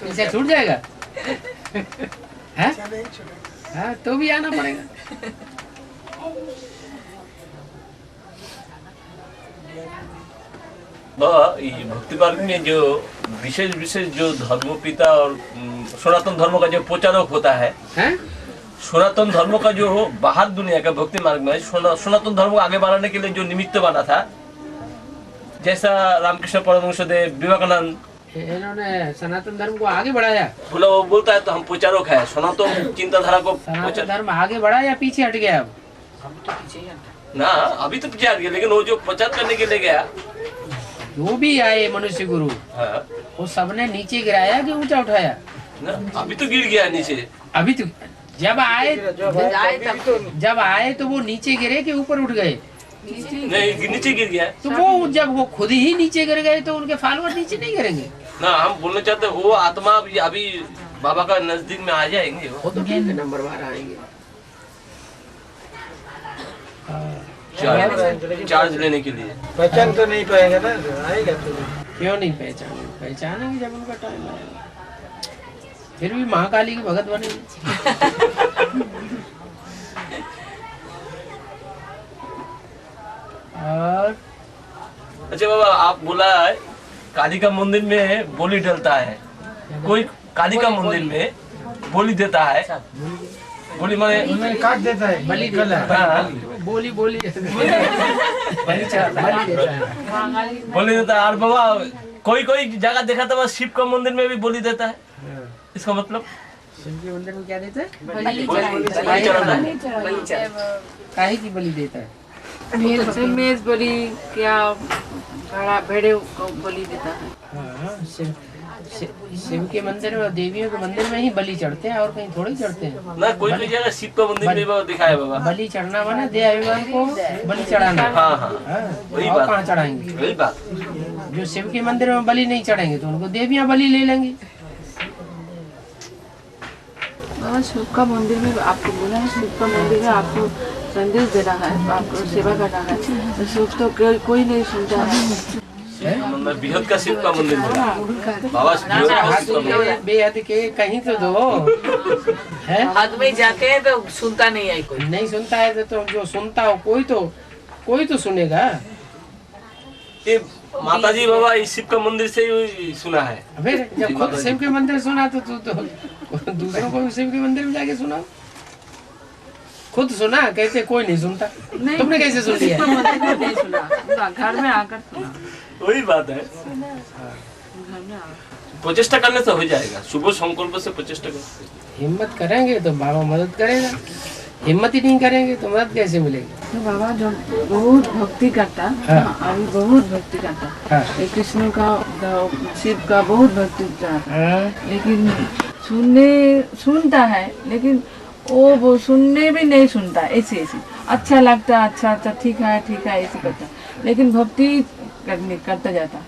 इसे छूट जाएगा है? हाँ, तो भी आना पड़ेगा। भक्ति मार्ग में जो विशेष जो धर्मपिता और सनातन धर्म का जो प्रचारक होता है, सनातन धर्म का जो बाहर दुनिया का भक्ति मार्ग में सनातन धर्म को आगे बढ़ाने के लिए जो निमित्त बना था, जैसा रामकृष्ण परमहंसदेव, विवेकानंद, इन्होंने सनातन धर्म को आगे बढ़ाया। बोला वो बोलता है तो हम प्रचारक है, सनातन चिंताधारा को। सनातन धर्म आगे बढ़ा या पीछे हट गया? अब ना, अभी तो पीछे हट गया, लेकिन वो जो प्रचार करने के लिए गया, जो भी आए मनुष्य गुरु, वो सबने नीचे गिराया कि ऊंचा उठाया? ना, अभी तो गिर गया नीचे। अभी तो जब आए तो वो नीचे गिरे कि ऊपर उठ गए? नहीं, नीचे गिर गया। तो वो जब वो खुद ही नीचे गिर गए तो उनके फॉलोअर नीचे नहीं गिरेंगे ना? हम बोलना चाहते वो आत्मा अभी बाबा का नजदीक में आ जाएंगे। वो तो ठीक है, नंबर 12 आएंगे। चार्ज लेने के लिए। पहचान तो नहीं पाएंगे ना, आएगा तो। क्यों नहीं पहचानेंगे? पहचानेंगे जब उनका टाइम आएगा। फिर भी महाकाली की भगत बनेंगे। और अच्छा बाबा, आप बोला है काली का मंदिर में बोली डलता है, कोई काली का मंदिर में बोली देता है, बोली माने काट देता है, बलि देता है। बोली बोली देता है। और बाबा कोई जगह देखा था शिव का मंदिर में भी बोली देता है, इसका मतलब शिव के मंदिर में क्या देता है? काहे की बलि देता है? मेज बलि क्या बड़ा भेड़े को बलि देता है। हाँ, शिव के मंदिर में, देवियों के मंदिर में ही बलि चढ़ते हैं और कहीं थोड़ी चढ़ते हैं ना। कोई जगह शिव का मंदिर में दिखाया बाबा। बलि चढ़ना माना देह अभिमान को बलि चढ़ाना। हाँ, वही बात। कहाँ चढ़ाएंगे? वही बात। जो शिव के मंदिर में बलि नहीं चढ़ेंगे तो उनको देवियाँ बलि ले लेंगी। शिव का मंदिर में आपको बोला है, शिव का मंदिर में आपको संदेश देना है, आपको सेवा करना है, तो शिव तो कोई नहीं सुनता है। बेहद का शिव का मंदिर बाबा, बेहद के कहीं तो दो है। हद में जाते हैं तो सुनता नहीं है, कोई नहीं सुनता है तो जो सुनता हो कोई तो सुनेगा। ये माता जी बाबा इस शिव का मंदिर से ही सुना है। फिर जब खुद शिव के मंदिर सुना तो तू तो दूसरों को शिव के मंदिर में जाके सुना। खुद सुना, कहते कोई नहीं सुनता। तुमने कैसे सुन लिया? नहीं सुना, घर में आकर सुना। वही बात है, प्रचेष्टा करने से हो जाएगा। सुबह संकल्प से प्रचेष्टा कर, हिम्मत करेंगे तो बाबा मदद करेगा, हिम्मत ही नहीं करेंगे तो मदद कैसे मिलेगी? तो बाबा जो बहुत भक्ति करता, अभी बहुत भक्ति करता, कृष्ण का, शिव का बहुत भक्ति करता, लेकिन सुनता है, लेकिन वो सुनने भी नहीं सुनता। ऐसे अच्छा लगता, अच्छा ठीक है ऐसे करता, लेकिन भक्ति करता जाता।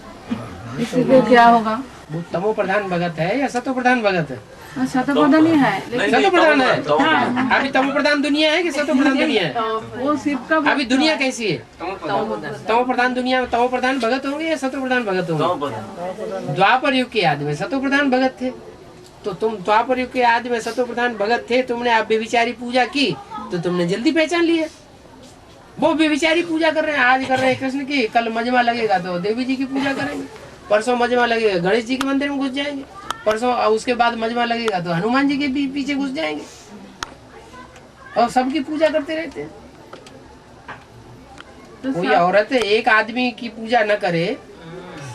इसलिए क्या होगा? वो तमो प्रधान भगत है या सतो प्रधान भगत है? सतो प्रधान ही है, सतो प्रधान है। अभी तमो प्रधान दुनिया है कि सतो प्रधान दुनिया है? वो शिव का अभी दुनिया कैसी है? तमो प्रधान दुनिया में तमो प्रधान भगत होंगे या सतो प्रधान भगत होंगे? द्वापर युग के आदि में सतो प्रधान भगत थे, तो तुम द्वापर युग के आदि में सतो प्रधान भगत थे, तुमने आप बेविचारी पूजा की तो तुमने जल्दी पहचान लिया। वो बेविचारी पूजा कर रहे हैं, आज कर रहे हैं कृष्ण की, कल मजमा लगेगा तो देवी जी की पूजा करेंगे, परसों मजमा लगेगा गणेश जी के मंदिर में घुस जाएंगे, परसों उसके बाद मजमा लगेगा तो हनुमान जी के पीछे घुस जाएंगे और सबकी पूजा करते रहते हैं। तो कोई औरत एक आदमी की पूजा न करे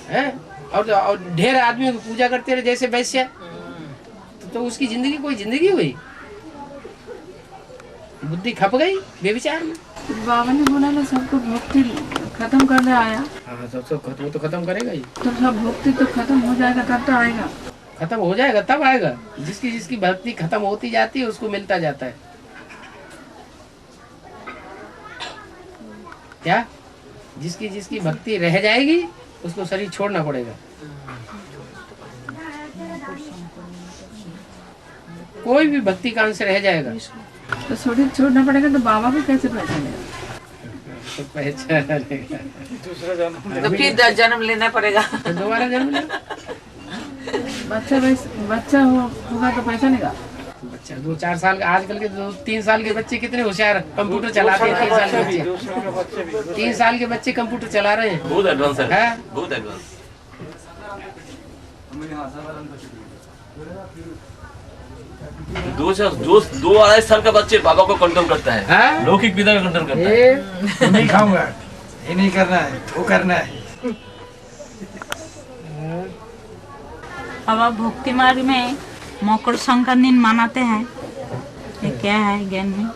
है और ढेर आदमियों की पूजा करते रहे जैसे वैश्य, तो उसकी जिंदगी कोई जिंदगी हुई? बुद्धि खप गई बेविचार में। बाबा ने बोला ना सबको भक्ति खत्म करने आया। हाँ सब खत्म तो खत्म करेगा ही। तो सब भक्ति तो खत्म हो जाएगा तब तो आएगा। खत्म हो जाएगा तब आएगा। जिसकी जिसकी भक्ति खत्म होती जाती है उसको मिलता जाता है। क्या जिसकी जिसकी भक्ति रह जाएगी उसको शरीर छोड़ना पड़ेगा। कोई भी भक्ति का अंश रह जाएगा तो शरीर छोड़ना पड़ेगा। तो बाबा भी कैसे पहचानेगा? तो पहचानेगा दूसरा जन्म तो फिर जन्म लेना पड़ेगा। तो दोबारा जन्म लेगा। बच्चा होगा तो पहचानेगा। बच्चा 2-4 साल का, आजकल के 2-3 साल के बच्चे कितने होशियार कंप्यूटर चलाते हैं। 3 साल के बच्चे 3 साल के बच्चे कंप्यूटर चला रहे हैं। बहुत एडवांस है, बहुत एडवांस। दो 2-2.5 साल का बच्चे बाबा को कंट्रोल करता है, लौकिक पिता को कंट्रोल करता है। नहीं खाऊंगा, ये नहीं करना है, वो करना है। अब भक्ति मार्ग में मकर संक्रांति मनाते हैं। ये क्या है ज्ञान में?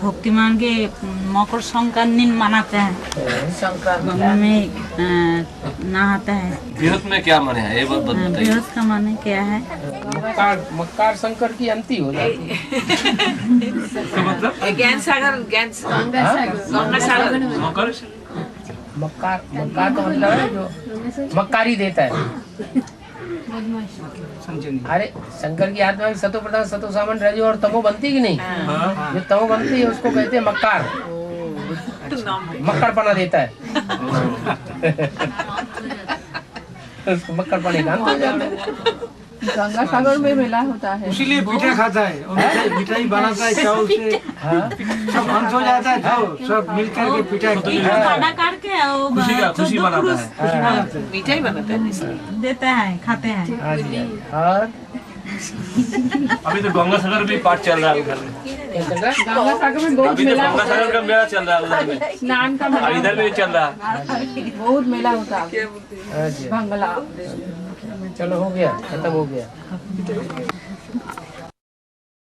भक्ति मार्ग के मकर संक्रांति मनाते हैं। संक्रांति में नहाते हैं। बृहत में क्या माने है ये बात बताइए। बृहत का माने क्या है? मक्कार शंकर की अंती हो जाती है। मतलब ज्ञान सागर, गंगा सागर, मक्कार तो मतलब है जो मक्कारी देता है। अरे शंकर की आत्मा में सतो प्रधान सतो सामन रजो और तमो बनती कि नहीं? जो तमो बनती है उसको कहते हैं मक्कार। मक्कड़पना देता है। उसको मक्कड़पने का हो जाता है। गंगा सागर में मेला होता है, इसीलिए पिठा खाता है और मिठाई बनाता है चावल से। सब अंश हो जाता है तो सब मिलकर के पिठा खाना करके खुशी मनाता है, मिठाई बनाता है, देता है, खाते हैं। और अभी तो गंगा सागर भी पाठ चल रहा है उधर में। गंगा सागर में बहुत अभी तो मेला गंगा सागर का मेला चल रहा है उधर में, स्नान का मेला, इधर में चल रहा है। बहुत मेला होता है बांग्ला। चलो हो गया, खत्म हो गया।